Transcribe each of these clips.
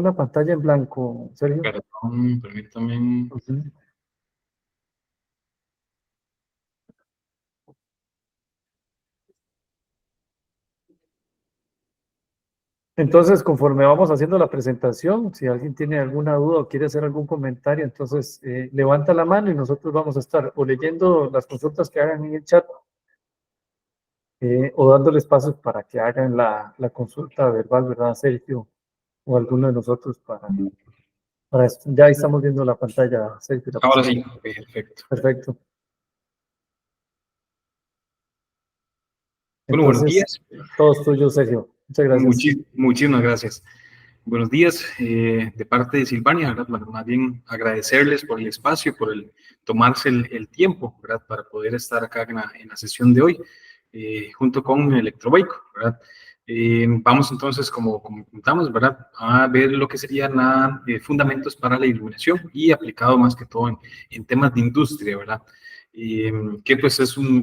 Una pantalla en blanco, Sergio. Perdón, permítame. Entonces, conforme vamos haciendo la presentación, si alguien tiene alguna duda o quiere hacer algún comentario, entonces levanta la mano y nosotros vamos a estar o leyendo las consultas que hagan en el chat o dándoles pasos para que hagan la consulta verbal, ¿verdad, Sergio? O alguno de nosotros para esto. Ya ahí estamos viendo la pantalla, Sergio, la Ahora sí, presentación. perfecto. Perfecto. Bueno, buenos Entonces, días. todos tuyos, Sergio. Muchas gracias. Muchísimas gracias. Buenos días, de parte de Silvania, ¿verdad? Más bien agradecerles por el espacio, por el tomarse el tiempo, ¿verdad? Para poder estar acá en la sesión de hoy, junto con Electroveico, ¿verdad? Vamos entonces, como comentamos, ¿verdad? A ver lo que serían fundamentos para la iluminación y aplicado más que todo en temas de industria, ¿verdad? Que pues es un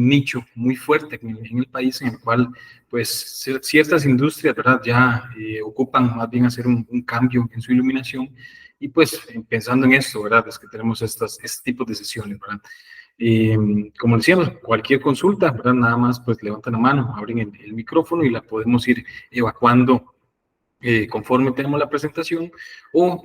nicho muy fuerte en el país en el cual pues ciertas industrias, ¿verdad? Ya ocupan más bien hacer un cambio en su iluminación y pues pensando en esto, ¿verdad? Es que tenemos este tipo de sesiones, ¿verdad? Como decíamos, cualquier consulta, ¿verdad? Nada más pues levantan la mano, abren el micrófono y la podemos ir evacuando conforme tenemos la presentación o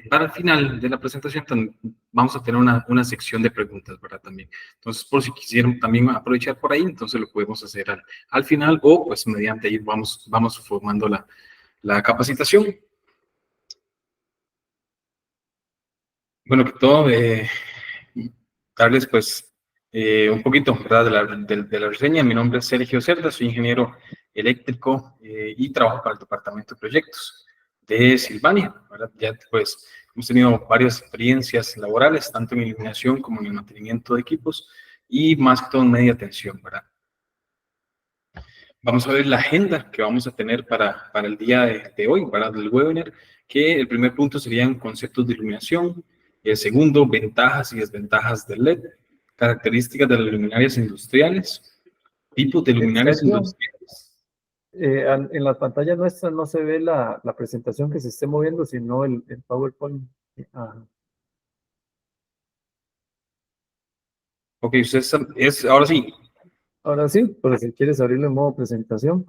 para el final de la presentación vamos a tener una sección de preguntas, ¿verdad? También. Entonces, por si quisieran también aprovechar por ahí, entonces lo podemos hacer al final o pues mediante ahí vamos formando la capacitación. Bueno, que todo, darles pues un poquito, ¿verdad? De la reseña. Mi nombre es Sergio Cerda, soy ingeniero eléctrico y trabajo para el departamento de proyectos de Silvania, ¿verdad? Ya pues hemos tenido varias experiencias laborales, tanto en iluminación como en el mantenimiento de equipos y más que todo en media tensión, ¿verdad? Vamos a ver la agenda que vamos a tener para el día de hoy, para el webinar, que el primer punto serían conceptos de iluminación, el segundo, ventajas y desventajas del LED, características de las luminarias industriales, tipos de luminarias Sergio, industriales. en la pantalla nuestra no se ve la presentación que se esté moviendo, sino el PowerPoint. Ajá. Ok, ahora sí, Ahora sí, pero si quieres abrirlo en modo presentación,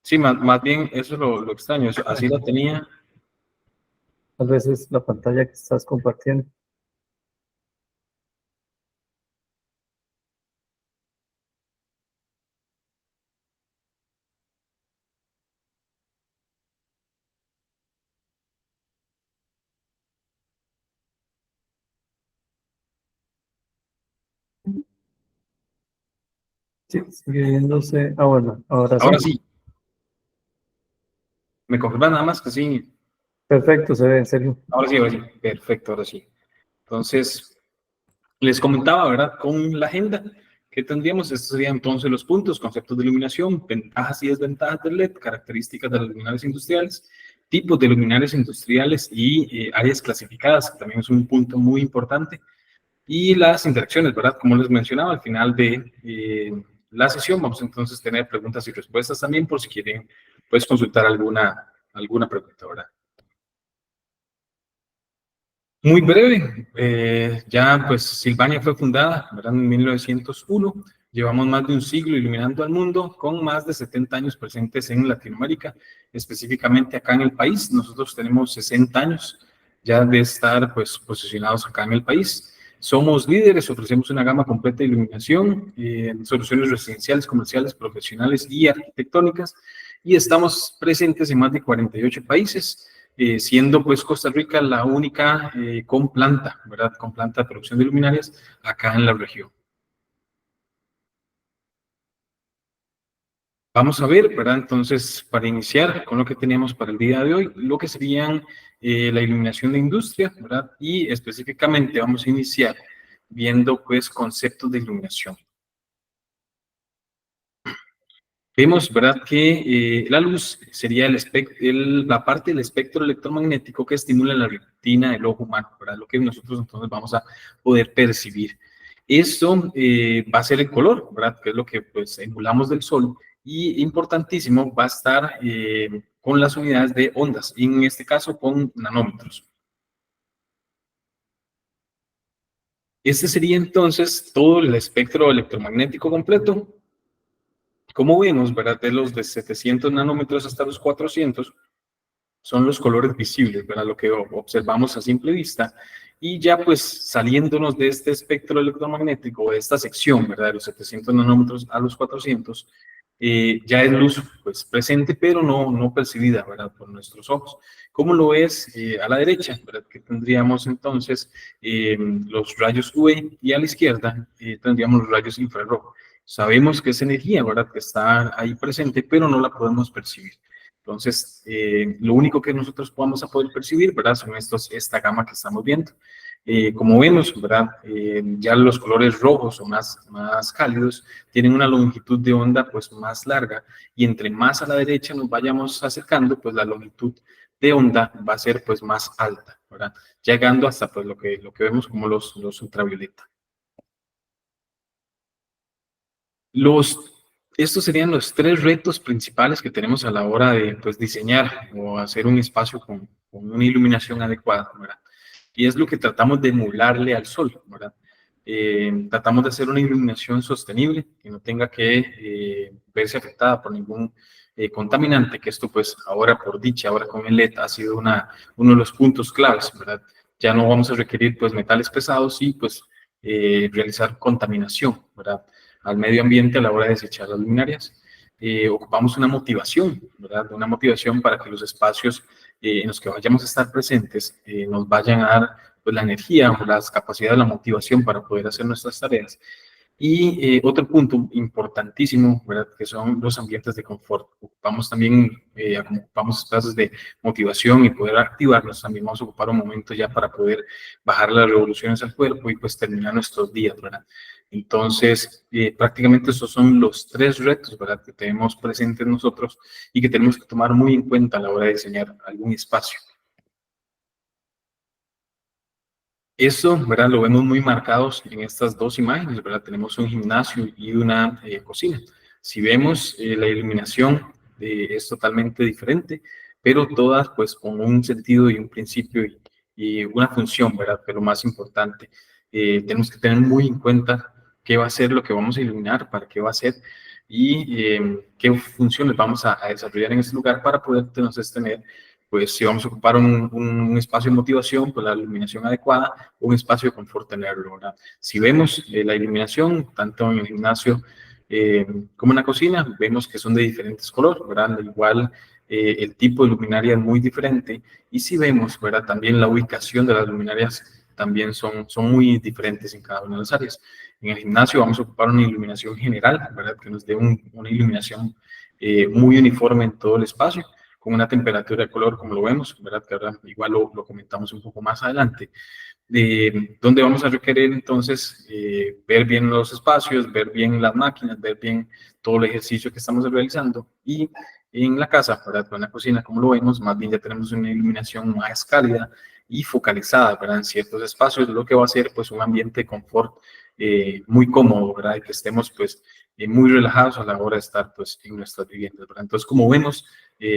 sí, más bien eso es lo extraño, así la tenía. tal vez es la pantalla que estás compartiendo. Sí, sigue viéndose. Ah, bueno, ahora sí. Ahora sí, me confirma nada más que sí, Perfecto, se ve, en serio. ahora sí, perfecto, ahora sí. Entonces, les comentaba, ¿verdad? Con la agenda que tendríamos, estos serían entonces los puntos, conceptos de iluminación, ventajas y desventajas del LED, características de las luminarias industriales, tipos de luminarias industriales y áreas clasificadas, que también es un punto muy importante, y las interacciones, ¿verdad? Como les mencionaba, al final de la sesión vamos entonces a tener preguntas y respuestas también por si quieren, pues, consultar alguna pregunta, ¿verdad? Muy breve, ya pues Silvania fue fundada, ¿verdad? En 1901, llevamos más de un siglo iluminando al mundo con más de 70 años presentes en Latinoamérica, específicamente acá en el país. Nosotros tenemos 60 años ya de estar pues posicionados acá en el país. Somos líderes, ofrecemos una gama completa de iluminación, soluciones residenciales, comerciales, profesionales y arquitectónicas y estamos presentes en más de 48 países siendo pues Costa Rica la única con planta, ¿verdad? Con planta de producción de luminarias acá en la región. Vamos a ver, ¿verdad? Entonces, para iniciar con lo que teníamos para el día de hoy, lo que serían la iluminación de industria, ¿verdad? Y específicamente vamos a iniciar viendo pues conceptos de iluminación. Vemos, ¿verdad?, que la luz sería la parte del espectro electromagnético que estimula la retina del ojo humano, ¿verdad? Lo que nosotros entonces vamos a poder percibir. Esto va a ser el color, ¿verdad? Que es lo que pues emulamos del sol y importantísimo va a estar con las unidades de ondas, y en este caso con nanómetros. Este sería entonces todo el espectro electromagnético completo. Como vemos, ¿verdad? De los de 700 nanómetros hasta los 400 son los colores visibles, ¿verdad? Lo que observamos a simple vista. Y ya pues saliéndonos de este espectro electromagnético, de esta sección, ¿verdad? De los 700 nanómetros a los 400, ya es luz pues presente, pero no percibida, ¿verdad? Por nuestros ojos. ¿Cómo lo es a la derecha, ¿verdad? Que tendríamos entonces los rayos UV, y a la izquierda tendríamos los rayos infrarrojos. Sabemos que es energía, ¿verdad? Que está ahí presente, pero no la podemos percibir. Entonces, lo único que nosotros vamos a poder percibir, ¿verdad? Son esta gama que estamos viendo. Como vemos, ¿verdad? Ya los colores rojos o más cálidos tienen una longitud de onda pues más larga, y entre más a la derecha nos vayamos acercando, pues la longitud de onda va a ser pues más alta, ¿verdad? Llegando hasta pues lo que vemos como los ultravioleta. Estos serían los tres retos principales que tenemos a la hora de pues, diseñar o hacer un espacio con una iluminación adecuada, ¿verdad? Y es lo que tratamos de emularle al sol, ¿verdad? Tratamos de hacer una iluminación sostenible, que no tenga que verse afectada por ningún contaminante, que esto pues ahora por dicha, ahora con el LED ha sido uno de los puntos claves, ¿verdad? Ya no vamos a requerir pues metales pesados y pues realizar contaminación, ¿verdad? Al medio ambiente a la hora de desechar las luminarias. Ocupamos una motivación, ¿verdad? Una motivación para que los espacios en los que vayamos a estar presentes nos vayan a dar pues, la energía o las capacidades, la motivación para poder hacer nuestras tareas. Y otro punto importantísimo, ¿verdad? Que son los ambientes de confort. Ocupamos también, ocupamos espacios de motivación y poder activarnos. También vamos a ocupar un momento ya para poder bajar las revoluciones al cuerpo y pues terminar nuestros días, ¿verdad? Entonces, prácticamente esos son los tres retos, ¿verdad? Que tenemos presentes nosotros y que tenemos que tomar muy en cuenta a la hora de diseñar algún espacio. Eso, ¿verdad? Lo vemos muy marcados en estas dos imágenes, ¿verdad? Tenemos un gimnasio y una cocina. Si vemos, la iluminación es totalmente diferente, pero todas pues con un sentido y un principio y una función, ¿verdad? Pero más importante, tenemos que tener muy en cuenta qué va a ser lo que vamos a iluminar, para qué va a ser y qué funciones vamos a desarrollar en este lugar para poder entonces tener pues si vamos a ocupar un espacio de motivación, pues la iluminación adecuada, un espacio de confort tenerlo, ¿verdad? Si vemos la iluminación, tanto en el gimnasio como en la cocina, vemos que son de diferentes colores, ¿verdad? Igual el tipo de luminaria es muy diferente, y si vemos, ¿verdad? También la ubicación de las luminarias también son muy diferentes en cada una de las áreas. En el gimnasio vamos a ocupar una iluminación general, ¿verdad? Que nos dé una iluminación muy uniforme en todo el espacio, con una temperatura de color, como lo vemos, ¿verdad? Que ahora igual lo comentamos un poco más adelante, donde vamos a requerir entonces ver bien los espacios, ver bien las máquinas, ver bien todo el ejercicio que estamos realizando. Y en la casa, ¿verdad? En la cocina, como lo vemos, más bien ya tenemos una iluminación más cálida y focalizada, ¿verdad? En ciertos espacios, lo que va a ser pues un ambiente de confort muy cómodo, ¿verdad? Y que estemos pues muy relajados a la hora de estar pues en nuestras viviendas, ¿verdad? Entonces, como vemos,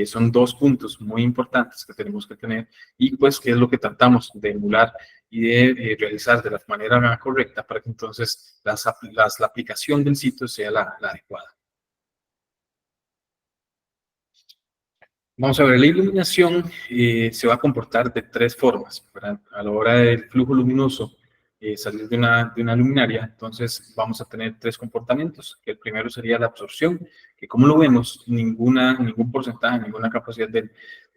son dos puntos muy importantes que tenemos que tener, y pues que es lo que tratamos de emular y de realizar de la manera correcta para que entonces la aplicación del sitio sea la adecuada. Vamos a ver, la iluminación se va a comportar de tres formas, ¿verdad? A la hora del flujo luminoso salir de una luminaria, entonces vamos a tener tres comportamientos. El primero sería la absorción, que como lo vemos, ningún porcentaje, ninguna capacidad de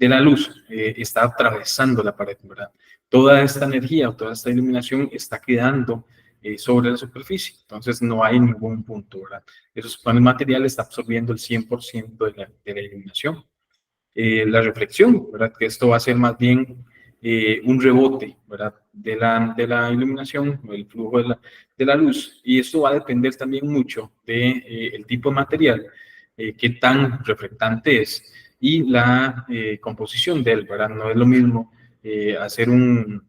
la luz está atravesando la pared, ¿verdad? Toda esta energía o toda esta iluminación está quedando sobre la superficie, entonces no hay ningún punto, ¿verdad? Esos paneles materiales está absorbiendo el 100% de la iluminación. La reflexión, ¿verdad? Que esto va a ser más bien un rebote, ¿verdad? De la iluminación, el flujo de la luz, y esto va a depender también mucho del tipo de material, qué tan reflectante es, y la composición de él, ¿verdad? No es lo mismo hacer un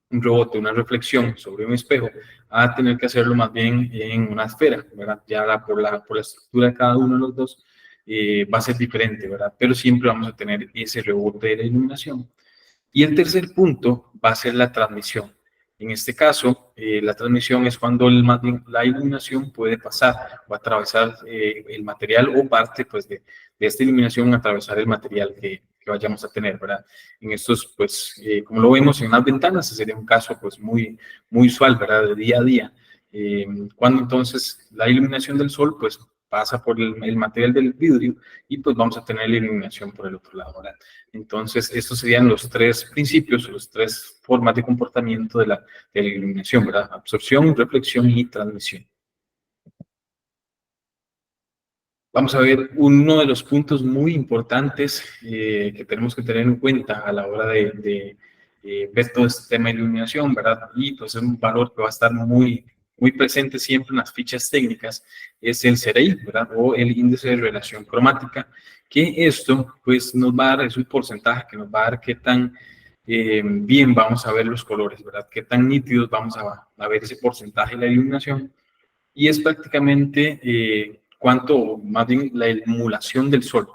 rebote, una reflexión sobre un espejo, a tener que hacerlo más bien en una esfera, ¿verdad? Ya por la estructura de cada uno de los dos, va a ser diferente, ¿verdad? Pero siempre vamos a tener ese rebote de la iluminación. Y el tercer punto va a ser la transmisión. En este caso, la transmisión es cuando la iluminación puede pasar o atravesar el material o parte pues, de esta iluminación, atravesar el material que vayamos a tener, ¿verdad? En estos, pues, como lo vemos en las ventanas, ese sería un caso pues, muy usual, ¿verdad? De día a día. Cuando entonces la iluminación del sol, pues, pasa por el material del vidrio y pues vamos a tener la iluminación por el otro lado, ¿verdad? Entonces, estos serían los tres principios, los tres formas de comportamiento de la iluminación, ¿verdad? Absorción, reflexión y transmisión. Vamos a ver uno de los puntos muy importantes que tenemos que tener en cuenta a la hora de ver todo este tema de iluminación, ¿verdad? Y pues es un valor que va a estar muy presente siempre en las fichas técnicas, es el CRI, ¿verdad? O el índice de relación cromática, que esto pues nos va a dar, es un porcentaje que nos va a dar qué tan bien vamos a ver los colores, ¿verdad? Qué tan nítidos vamos a ver ese porcentaje de la iluminación y es prácticamente cuánto, más bien la emulación del sol,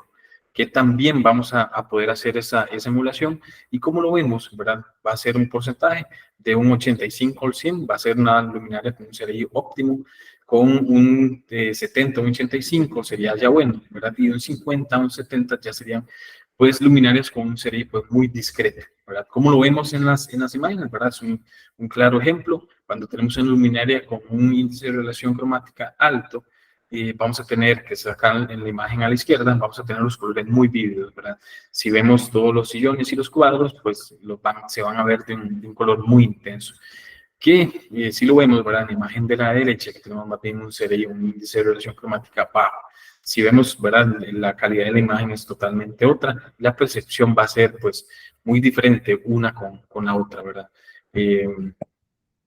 que también vamos a poder hacer esa emulación. Y como lo vemos, ¿verdad? Va a ser un porcentaje de un 85 al 100, va a ser una luminaria con un CRI óptimo, con un 70, un 85 sería ya bueno, ¿verdad? Y un 50, un 70 ya serían pues luminarias con un CRI pues muy discreto, ¿verdad? Como lo vemos en las imágenes, ¿verdad? Es un claro ejemplo. Cuando tenemos una luminaria con un índice de relación cromática alto, vamos a tener que sacar en la imagen a la izquierda, vamos a tener los colores muy vívidos, ¿verdad? Si vemos todos los sillones y los cuadros, pues se van a ver de un color muy intenso. Que si lo vemos, ¿verdad? En la imagen de la derecha, que tenemos más bien un CRI, un índice de relación cromática bajo. Si vemos, ¿verdad? La calidad de la imagen es totalmente otra, la percepción va a ser, pues, muy diferente una con la otra, ¿verdad?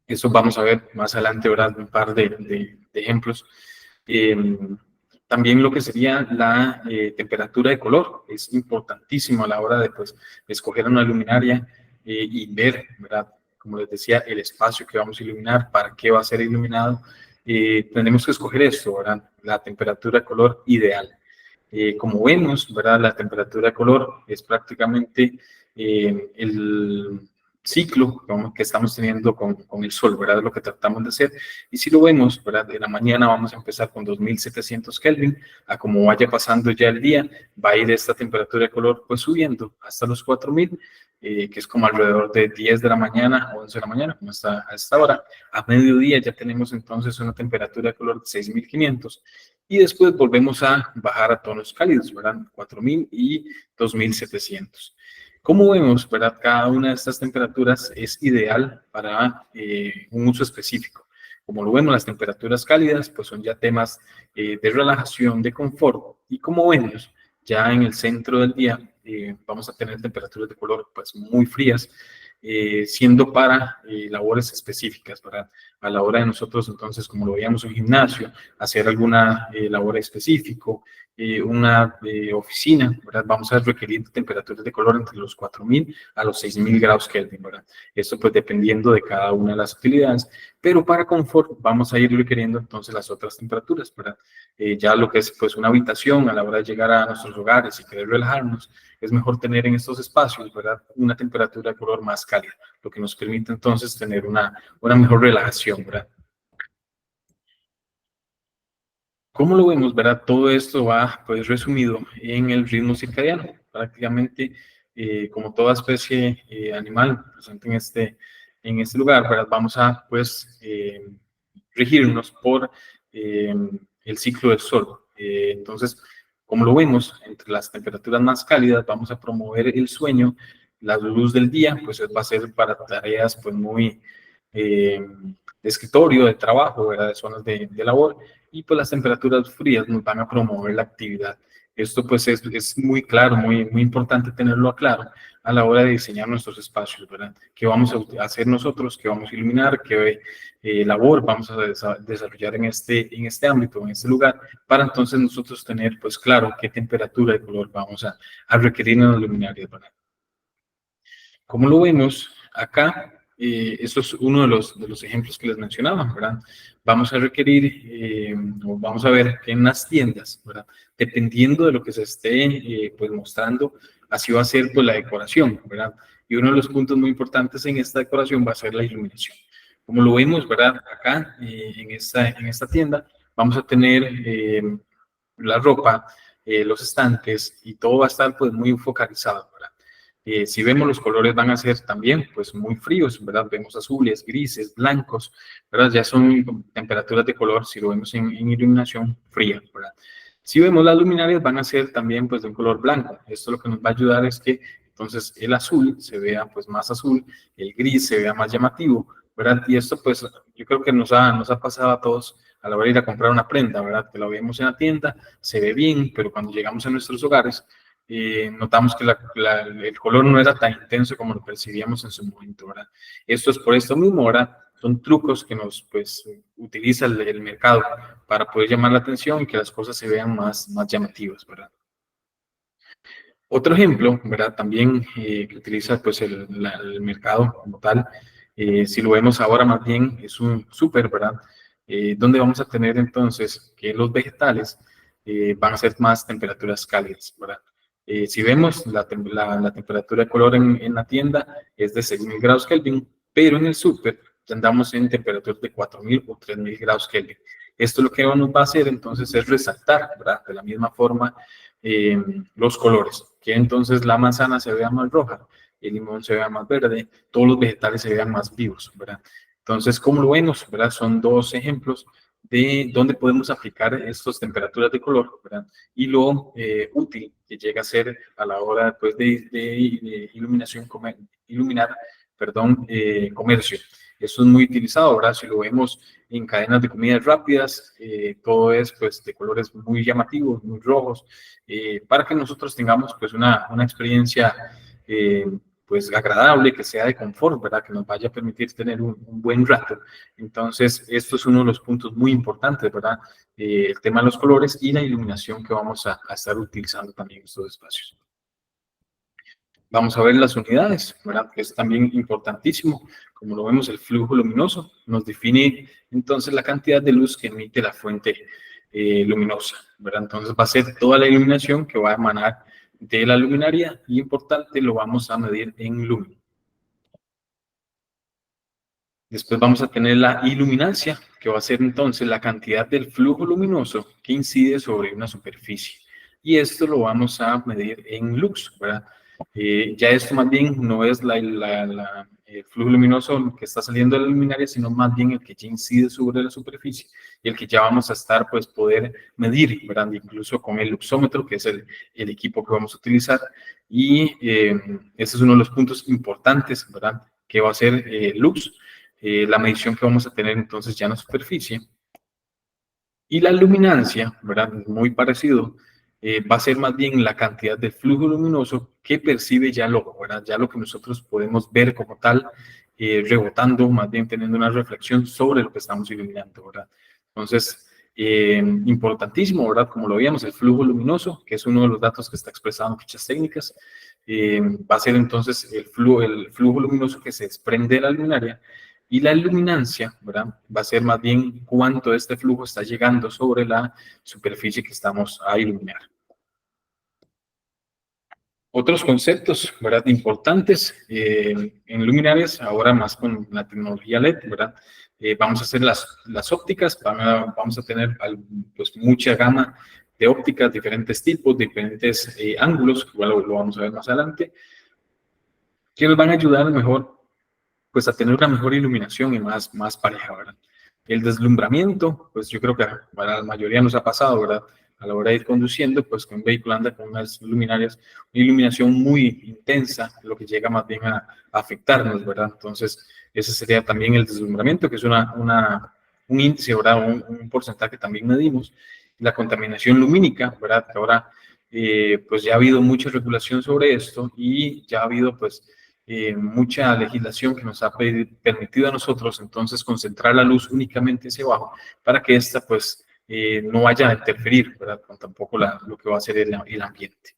Eso vamos a ver más adelante, ¿verdad? Un par de ejemplos. Eh, También lo que sería la temperatura de color es importantísimo a la hora de pues, escoger una luminaria y ver, ¿verdad? Como les decía, el espacio que vamos a iluminar, para qué va a ser iluminado. Tenemos que escoger esto, ¿verdad? La temperatura de color ideal. Como vemos, ¿verdad? La temperatura de color es prácticamente el ciclo que estamos teniendo con el sol, ¿verdad? Es lo que tratamos de hacer. Y si lo vemos, ¿verdad? En la mañana vamos a empezar con 2700 Kelvin, a como vaya pasando ya el día, va a ir esta temperatura de color pues subiendo hasta los 4000, que es como alrededor de 10 de la mañana, 11 de la mañana, como está a esta hora. A mediodía ya tenemos entonces una temperatura de color de 6500 y después volvemos a bajar a tonos cálidos, ¿verdad? 4000 y 2700. Como vemos, ¿verdad? Cada una de estas temperaturas es ideal para un uso específico. Como lo vemos, las temperaturas cálidas pues son ya temas de relajación, de confort. Y como vemos, ya en el centro del día vamos a tener temperaturas de color pues muy frías, siendo para labores específicas, ¿verdad? A la hora de nosotros, entonces, como lo veíamos en un gimnasio, hacer alguna labor específico, una oficina, ¿verdad? Vamos a requerir temperaturas de color entre los 4000 a los 6000 grados Kelvin, ¿verdad? Esto pues dependiendo de cada una de las utilidades, pero para confort vamos a ir requiriendo entonces las otras temperaturas, ¿verdad? Ya lo que es pues una habitación a la hora de llegar a nuestros hogares y querer relajarnos, es mejor tener en estos espacios, ¿verdad? Una temperatura de color más cálida, lo que nos permite entonces tener una mejor relajación, ¿verdad? ¿Cómo lo vemos, verdad? Todo esto va, pues, resumido en el ritmo circadiano. Prácticamente, como toda especie animal presente en este lugar, ¿verdad? Vamos a, pues, regirnos por el ciclo del sol. Entonces, como lo vemos, entre las temperaturas más cálidas vamos a promover el sueño, la luz del día, pues va a ser para tareas, pues, muy de escritorio, de trabajo, ¿verdad? De zonas de labor y pues las temperaturas frías nos van a promover la actividad. Esto pues es muy claro, muy importante tenerlo claro a la hora de diseñar nuestros espacios, ¿verdad? ¿Qué vamos a hacer nosotros? ¿Qué vamos a iluminar? ¿Qué labor vamos a desarrollar en este ámbito, en este lugar? Para entonces nosotros tener pues claro qué temperatura de color vamos a requerir en las luminarias, ¿verdad? Como lo vemos acá, Esto es uno de los ejemplos que les mencionaba, ¿verdad? Vamos a requerir, o vamos a ver que en las tiendas, ¿verdad? Dependiendo de lo que se esté pues mostrando, así va a ser pues la decoración, ¿verdad? Y uno de los puntos muy importantes en esta decoración va a ser la iluminación. Como lo vemos, ¿verdad? Acá en esta tienda vamos a tener la ropa, los estantes y todo va a estar pues muy focalizado, ¿verdad? Si vemos los colores van a ser también pues muy fríos, ¿verdad? Vemos azules, grises, blancos, ¿verdad? Ya son temperaturas de color, si lo vemos en iluminación fría, ¿verdad? Si vemos las luminarias van a ser también pues de un color blanco. Esto lo que nos va a ayudar es que entonces el azul se vea pues más azul, el gris se vea más llamativo, ¿verdad? Y esto pues yo creo que nos ha pasado a todos a la hora de ir a comprar una prenda, ¿verdad? Que la vemos en la tienda, se ve bien, pero cuando llegamos a nuestros hogares, notamos que el color no era tan intenso como lo percibíamos en su momento, ¿verdad? Esto es por esto mismo, ¿verdad? Son trucos que nos, pues, utiliza el mercado para poder llamar la atención y que las cosas se vean más llamativas, ¿verdad? Otro ejemplo, ¿verdad? También que utiliza pues el mercado como tal, si lo vemos ahora más bien es un súper, ¿verdad? Donde vamos a tener entonces que los vegetales van a ser más temperaturas cálidas, ¿verdad? Si vemos la temperatura de color en la tienda es de 6.000 grados Kelvin, pero en el súper ya andamos en temperaturas de 4.000 o 3.000 grados Kelvin. Esto lo que nos va a hacer entonces es resaltar, ¿verdad? De la misma forma eh, los colores, que entonces la manzana se vea más roja, el limón se vea más verde, todos los vegetales se vean más vivos, ¿verdad? Entonces, como lo vemos, ¿verdad? Son dos ejemplos de dónde podemos aplicar estas temperaturas de color, ¿verdad? Y lo útil que llega a ser a la hora pues, de iluminación, iluminar, perdón, comercio. Esto es muy utilizado, ¿verdad? Si lo vemos en cadenas de comidas rápidas, todo es pues de colores muy llamativos, muy rojos, para que nosotros tengamos pues una experiencia eh, pues agradable, que sea de confort, ¿verdad? Que nos vaya a permitir tener un buen rato. Entonces, esto es uno de los puntos muy importantes, ¿verdad? El tema de los colores y la iluminación que vamos a estar utilizando también en estos espacios. Vamos a ver las unidades, ¿verdad? Que es también importantísimo. Como lo vemos, el flujo luminoso nos define entonces la cantidad de luz que emite la fuente luminosa, ¿verdad? Entonces va a ser toda la iluminación que va a emanar de la luminaria y importante, lo vamos a medir en lumen. Después vamos a tener la iluminancia, que va a ser entonces la cantidad del flujo luminoso que incide sobre una superficie. Y esto lo vamos a medir en lux, ¿verdad? Ya esto más bien no es el flujo luminoso que está saliendo de la luminaria, sino más bien el que ya incide sobre la superficie y el que ya vamos a estar, pues, poder medir, ¿verdad? Incluso con el luxómetro, que es el equipo que vamos a utilizar. Y ese es uno de los puntos importantes, ¿verdad? Que va a ser lux, la medición que vamos a tener entonces ya en la superficie. Y la luminancia, ¿verdad? Muy parecido, va a ser más bien la cantidad de flujo luminoso que percibe ya el ojo, ¿verdad? Ya lo que nosotros podemos ver como tal, rebotando, más bien teniendo una reflexión sobre lo que estamos iluminando, ¿verdad? Entonces, importantísimo, ¿verdad? Como lo veíamos, el flujo luminoso, que es uno de los datos que está expresado en fichas técnicas, va a ser entonces el flujo luminoso que se desprende de la luminaria. Y la luminancia, ¿verdad? Va a ser más bien cuánto de este flujo está llegando sobre la superficie que estamos a iluminar. Otros conceptos, ¿verdad? Importantes en luminarias, ahora más con la tecnología LED, ¿verdad? Vamos a hacer las ópticas, vamos a tener pues, mucha gama de ópticas, diferentes tipos, diferentes ángulos, igual lo vamos a ver más adelante, que nos van a ayudar a lo mejor pues a tener una mejor iluminación y más pareja, ¿verdad? El deslumbramiento, pues yo creo que para la mayoría nos ha pasado, ¿verdad? A la hora de ir conduciendo, pues que un vehículo anda con unas luminarias, una iluminación muy intensa, lo que llega más bien a afectarnos, ¿verdad? Entonces, ese sería también el deslumbramiento, que es un índice, ¿verdad? Un porcentaje que también medimos. La contaminación lumínica, ¿verdad? Que ahora, pues ya ha habido mucha regulación sobre esto y ya ha habido, pues, mucha legislación que nos ha permitido a nosotros entonces concentrar la luz únicamente hacia abajo para que ésta pues no vaya a interferir, ¿verdad? Con tampoco lo que va a ser el ambiente.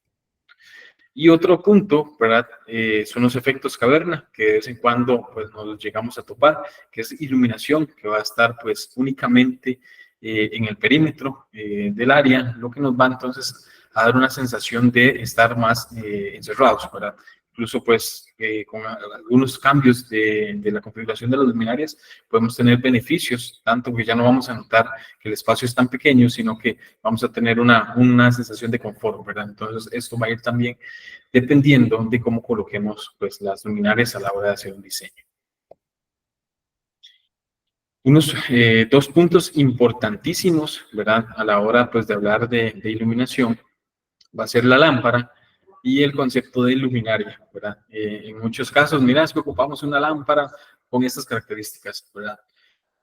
Y otro punto, ¿verdad? Son los efectos caverna, que de vez en cuando pues, nos llegamos a topar, que es iluminación, que va a estar pues únicamente en el perímetro del área, lo que nos va entonces a dar una sensación de estar más encerrados, ¿verdad? Incluso pues con algunos cambios de la configuración de las luminarias podemos tener beneficios, tanto que ya no vamos a notar que el espacio es tan pequeño, sino que vamos a tener una sensación de confort, ¿verdad? Entonces esto va a ir también dependiendo de cómo coloquemos pues, las luminarias a la hora de hacer un diseño. Unos dos puntos importantísimos, ¿verdad? A la hora pues, de hablar de iluminación va a ser la lámpara y el concepto de luminaria, ¿verdad? En muchos casos, mira, es que ocupamos una lámpara con estas características, ¿verdad?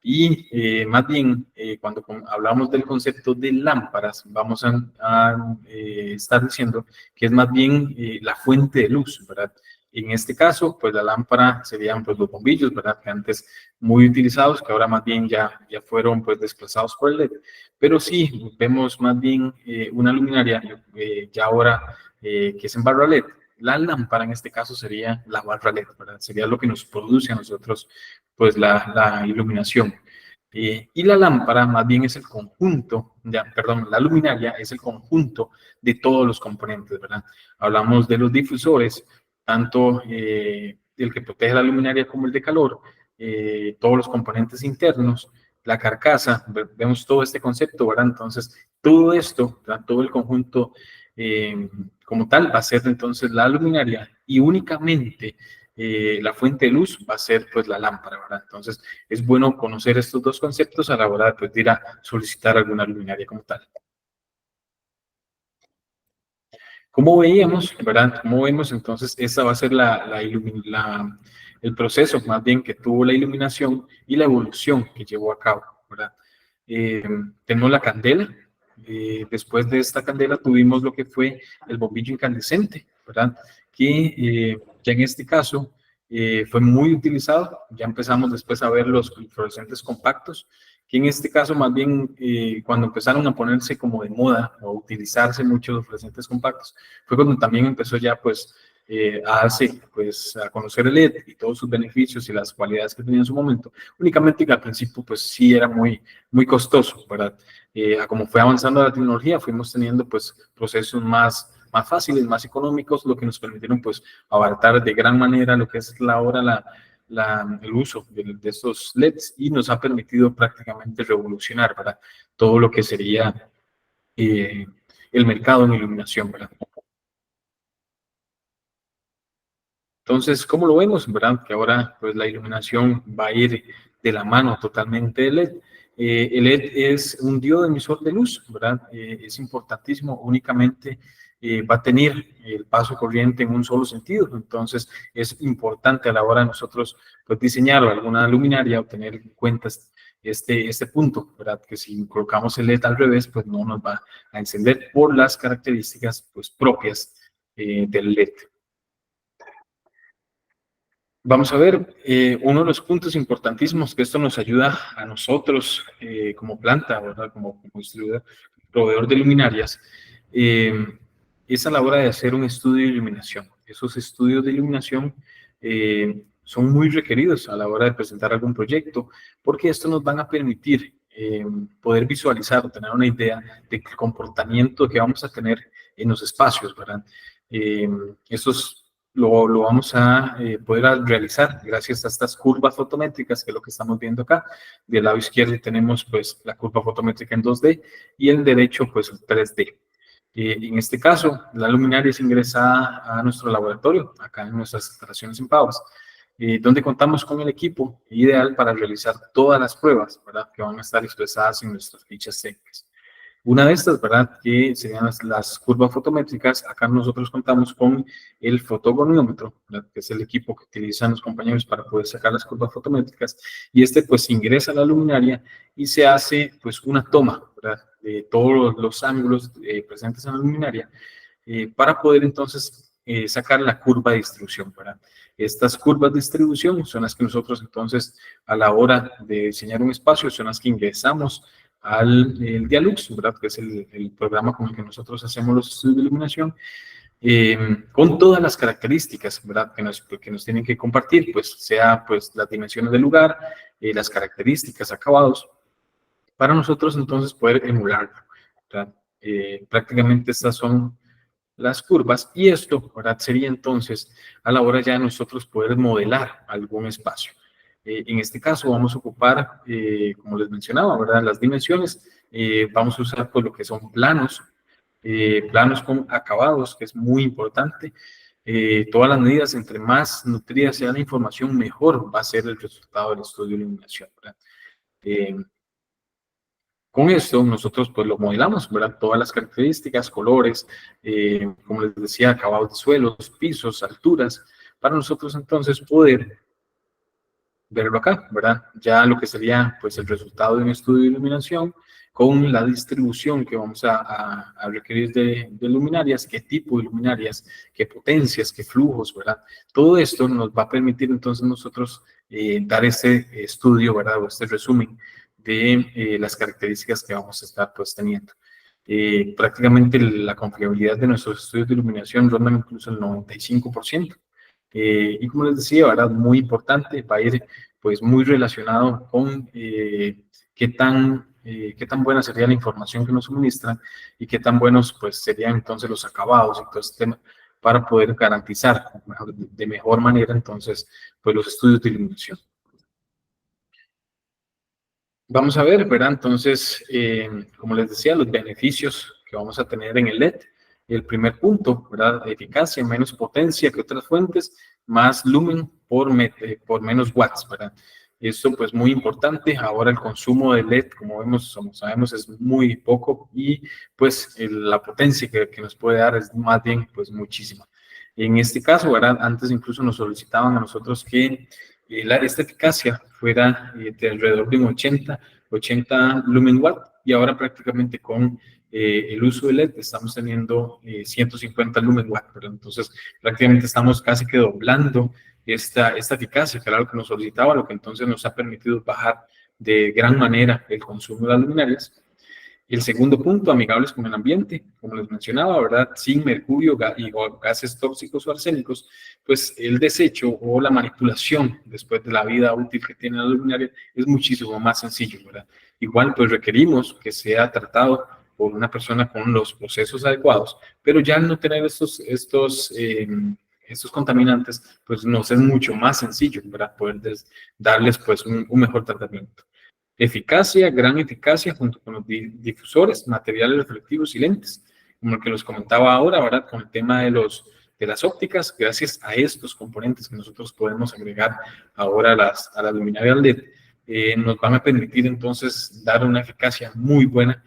Y más bien, cuando hablamos del concepto de lámparas, vamos a estar diciendo que es más bien la fuente de luz, ¿verdad? En este caso, pues la lámpara serían pues los bombillos, ¿verdad? Que antes muy utilizados, que ahora más bien ya fueron pues desplazados por el LED. Pero sí, vemos más bien una luminaria ya ahora que es en barra LED. La lámpara en este caso sería la barra LED, ¿verdad? Sería lo que nos produce a nosotros pues la iluminación. Y la lámpara más bien es el conjunto, perdón, la luminaria es el conjunto de todos los componentes, ¿verdad? Hablamos de los difusores, tanto el que protege la luminaria como el de calor, todos los componentes internos, la carcasa, vemos todo este concepto, ¿verdad? Entonces, todo esto, ¿verdad? Todo el conjunto como tal va a ser entonces la luminaria y únicamente la fuente de luz va a ser pues la lámpara, ¿verdad? Entonces es bueno conocer estos dos conceptos a la hora pues, de ir a solicitar alguna luminaria como tal. Como veíamos, ¿verdad? Como vemos, entonces esa va a ser el proceso más bien que tuvo la iluminación y la evolución que llevó a cabo, ¿verdad? Eh, Tenemos la candela. Después de esta candela tuvimos lo que fue el bombillo incandescente, ¿verdad? Que ya en este caso fue muy utilizado. Ya empezamos después a ver los fluorescentes compactos, que en este caso más bien cuando empezaron a ponerse como de moda o utilizarse muchos los fluorescentes compactos, fue cuando también empezó ya pues a darse, pues, a conocer el LED y todos sus beneficios y las cualidades que tenía en su momento, únicamente que al principio, pues, sí era muy costoso, ¿verdad? A como fue avanzando la tecnología, fuimos teniendo, pues, procesos más fáciles, más económicos, lo que nos permitieron, pues, abaratar de gran manera lo que es el uso de estos LEDs y nos ha permitido prácticamente revolucionar, ¿verdad? Todo lo que sería eh, el mercado en iluminación, ¿verdad? Entonces, ¿cómo lo vemos? ¿Verdad? Que ahora pues, la iluminación va a ir de la mano totalmente del LED. El LED es un diodo emisor de luz, ¿verdad? Es importantísimo, únicamente va a tener el paso corriente en un solo sentido. Entonces, es importante a la hora de nosotros pues, diseñar alguna luminaria o tener en cuenta este punto, ¿verdad? Que si colocamos el LED al revés, pues no nos va a encender por las características pues, propias del LED. Vamos a ver, uno de los puntos importantísimos que esto nos ayuda a nosotros como planta, ¿verdad? Como distribuidor, proveedor de luminarias, eh, es a la hora de hacer un estudio de iluminación. Esos estudios de iluminación son muy requeridos a la hora de presentar algún proyecto, porque esto nos van a permitir poder visualizar o tener una idea del comportamiento que vamos a tener en los espacios, ¿verdad? Estos lo vamos a poder realizar gracias a estas curvas fotométricas, que es lo que estamos viendo acá. Del lado izquierdo tenemos pues la curva fotométrica en 2D y el derecho pues el 3D. En este caso, la luminaria es ingresada a nuestro laboratorio, acá en nuestras instalaciones en Pavas, donde contamos con el equipo ideal para realizar todas las pruebas, ¿verdad? Que van a estar expresadas en nuestras fichas técnicas. Una de estas, ¿verdad? Que serían las curvas fotométricas. Acá nosotros contamos con el fotogoniómetro, ¿verdad? Que es el equipo que utilizan los compañeros para poder sacar las curvas fotométricas. Y este, pues, ingresa a la luminaria y se hace, pues, una toma, ¿verdad? De todos los ángulos presentes en la luminaria para poder, entonces, sacar la curva de distribución, ¿verdad? Estas curvas de distribución son las que nosotros, entonces, a la hora de diseñar un espacio, son las que ingresamos al Dialux, ¿verdad? Que es el programa con el que nosotros hacemos los estudios de iluminación. con todas las características, ¿verdad? Que nos tienen que compartir, pues sea pues las dimensiones del lugar, las características, acabados, para nosotros entonces poder emularlo, ¿verdad? Prácticamente estas son las curvas y esto, ¿verdad? Sería entonces a la hora ya de nosotros poder modelar algún espacio. En este caso vamos a ocupar, como les mencionaba, ¿verdad? Las dimensiones, vamos a usar pues lo que son planos, planos con acabados, que es muy importante. Todas las medidas, entre más nutrida sea la información, mejor va a ser el resultado del estudio de iluminación, ¿verdad? Con esto nosotros pues lo modelamos, ¿verdad? Todas las características, colores, como les decía, acabados de suelos, pisos, alturas, para nosotros entonces poder verlo acá, ¿verdad? Ya lo que sería pues el resultado de un estudio de iluminación con la distribución que vamos a requerir de luminarias, qué tipo de luminarias, qué potencias, qué flujos, ¿verdad? Todo esto nos va a permitir entonces nosotros dar este estudio, ¿verdad? O este resumen de las características que vamos a estar pues teniendo. Prácticamente la confiabilidad de nuestros estudios de iluminación ronda incluso el 95%. Y como les decía, ¿verdad? Muy importante, va a ir pues muy relacionado con qué tan buena sería la información que nos suministran y qué tan buenos pues serían entonces los acabados y todo este tema para poder garantizar de mejor manera entonces pues los estudios de iluminación. Vamos a ver, ¿verdad? Entonces, como les decía, los beneficios que vamos a tener en el LED. El primer punto, ¿verdad? Eficacia, menos potencia que otras fuentes, más lumen por menos watts, ¿verdad? Esto pues muy importante. Ahora el consumo de LED, como vemos, como sabemos, es muy poco y pues la potencia que nos puede dar es más bien pues muchísima. En este caso, ¿verdad? Antes incluso nos solicitaban a nosotros que esta eficacia fuera de alrededor de un 80 lumen watt y ahora prácticamente con el uso de LED estamos teniendo 150 lumen watt, ¿verdad? Entonces prácticamente estamos casi que doblando esta eficacia, que era lo que nos solicitaba, lo que entonces nos ha permitido bajar de gran manera el consumo de las luminarias. Y el segundo punto, amigables con el ambiente, como les mencionaba, ¿verdad? Sin mercurio y gases tóxicos o arsénicos, pues el desecho o la manipulación después de la vida útil que tiene la luminaria es muchísimo más sencillo, ¿verdad? Igual, pues requerimos que sea tratado por una persona con los procesos adecuados, pero ya al no tener estos contaminantes, pues nos es mucho más sencillo, ¿verdad? Poder darles pues un mejor tratamiento. Eficacia, gran eficacia junto con los difusores, materiales reflectivos y lentes, como el que los comentaba ahora, ¿verdad? Con el tema de las ópticas, gracias a estos componentes que nosotros podemos agregar ahora a las luminarias LED, nos van a permitir entonces dar una eficacia muy buena,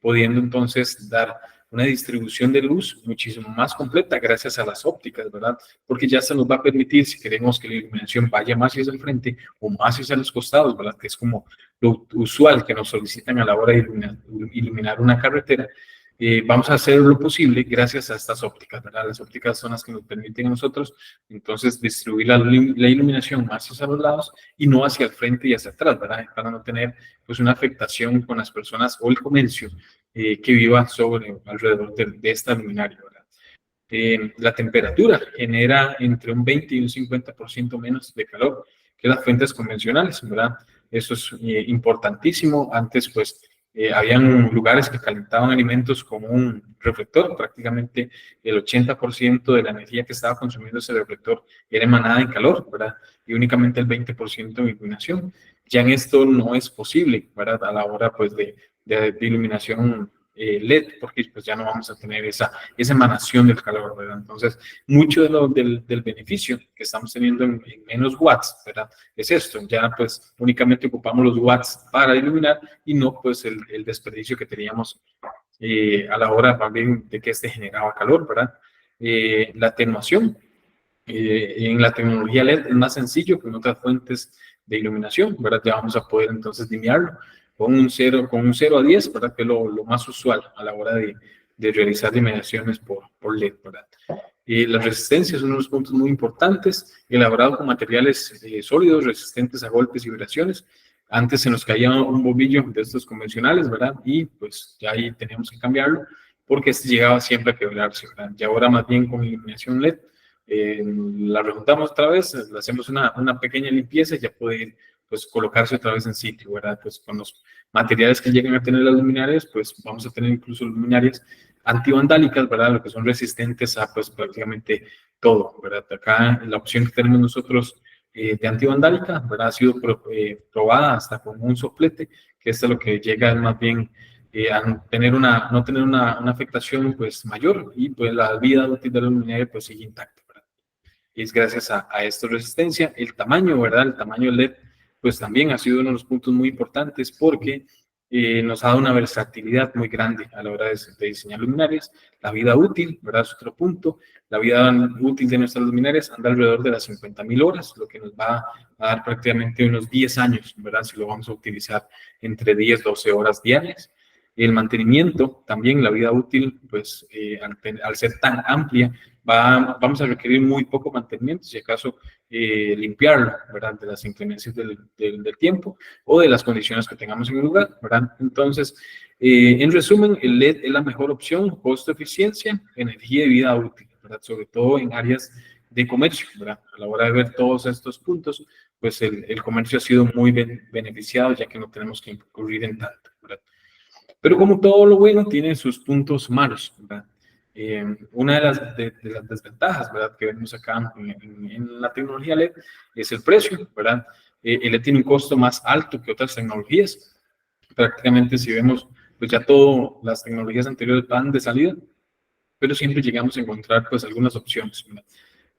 pudiendo entonces dar una distribución de luz muchísimo más completa gracias a las ópticas, ¿verdad? Porque ya se nos va a permitir, si queremos que la iluminación vaya más hacia el frente o más hacia los costados, ¿verdad? Que es como lo usual que nos solicitan a la hora de iluminar una carretera, vamos a hacer lo posible gracias a estas ópticas, ¿verdad? Las ópticas son las que nos permiten a nosotros entonces distribuir la iluminación más hacia los lados y no hacia el frente y hacia atrás, ¿verdad? Para no tener pues una afectación con las personas o el comercio que viva alrededor de esta luminaria, ¿verdad? La temperatura genera entre un 20 y un 50% menos de calor que las fuentes convencionales, ¿verdad? Eso es importantísimo. Antes, pues, habían lugares que calentaban alimentos con un reflector. Prácticamente el 80% de la energía que estaba consumiendo ese reflector era emanada en calor, ¿verdad? Y únicamente el 20% en iluminación. Ya en esto no es posible, ¿verdad? A la hora, pues, de iluminación LED, porque pues ya no vamos a tener esa emanación del calor, ¿verdad? Entonces, mucho del beneficio que estamos teniendo en menos watts, ¿verdad? Es esto, ya pues únicamente ocupamos los watts para iluminar y no pues el desperdicio que teníamos a la hora también de que este generaba calor, ¿verdad? La atenuación. En la tecnología LED es más sencillo que en otras fuentes de iluminación, ¿verdad? Ya vamos a poder entonces dimearlo con un 0 a 10, ¿verdad? Que es lo más usual a la hora de realizar dimensiones por LED, ¿verdad? La resistencia es uno de los puntos muy importantes, elaborado con materiales sólidos, resistentes a golpes y vibraciones. Antes se nos caía un bombillo de estos convencionales, ¿verdad? Y pues ya ahí teníamos que cambiarlo. porque este llegaba siempre a quebrarse, ¿verdad? Y ahora más bien con iluminación LED, la rejuntamos otra vez, le hacemos una pequeña limpieza y ya puede pues colocarse otra vez en sitio, ¿verdad? Pues con los materiales que llegan a tener las luminarias, pues vamos a tener incluso luminarias antivandálicas, ¿verdad? Lo que son resistentes a pues prácticamente todo, ¿verdad? Acá la opción que tenemos nosotros de antivandálica, ¿verdad? Ha sido probada hasta con un soplete, que esto es lo que llega más bien a tener no tener una afectación pues mayor y pues la vida útil de la luminaria pues sigue intacta, ¿verdad? Y es gracias a esta resistencia. El tamaño, ¿verdad? El tamaño LED pues también ha sido uno de los puntos muy importantes porque nos ha dado una versatilidad muy grande a la hora de diseñar luminarias. La vida útil, ¿verdad? Es otro punto. La vida útil de nuestras luminarias anda alrededor de las 50.000 horas, lo que nos va a dar prácticamente unos 10 años, ¿verdad? Si lo vamos a utilizar entre 10, 12 horas diarias. El mantenimiento, también la vida útil, pues al ser tan amplia, vamos a requerir muy poco mantenimiento, si acaso limpiarlo, ¿verdad? De las inclemencias del tiempo o de las condiciones que tengamos en el lugar, ¿verdad? Entonces, en resumen, el LED es la mejor opción, costo-eficiencia, energía y vida útil, ¿verdad? Sobre todo en áreas de comercio, ¿verdad? A la hora de ver todos estos puntos, pues el comercio ha sido muy beneficiado ya que no tenemos que incurrir en tanto, ¿verdad? Pero como todo lo bueno, tiene sus puntos malos, ¿verdad? Una de las desventajas, ¿verdad?, que vemos acá en la tecnología LED es el precio, ¿verdad? El LED tiene un costo más alto que otras tecnologías. Prácticamente si vemos, pues ya todas las tecnologías anteriores van de salida, pero siempre llegamos a encontrar pues algunas opciones, ¿verdad?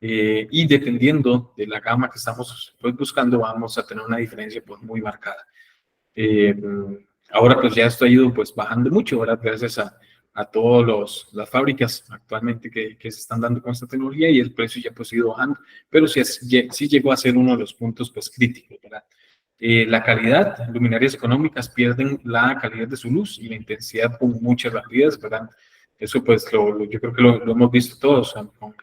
Y dependiendo de la gama que estamos pues, buscando, vamos a tener una diferencia pues muy marcada. Eh, Ahora pues ya esto ha ido pues bajando mucho, ¿verdad? Gracias a todas las fábricas actualmente que se están dando con esta tecnología y el precio ya pues ha ido bajando, pero sí llegó a ser uno de los puntos pues críticos, ¿verdad? La calidad, luminarias económicas pierden la calidad de su luz y la intensidad con mucha rapidez, ¿verdad? Eso pues yo creo que lo hemos visto todos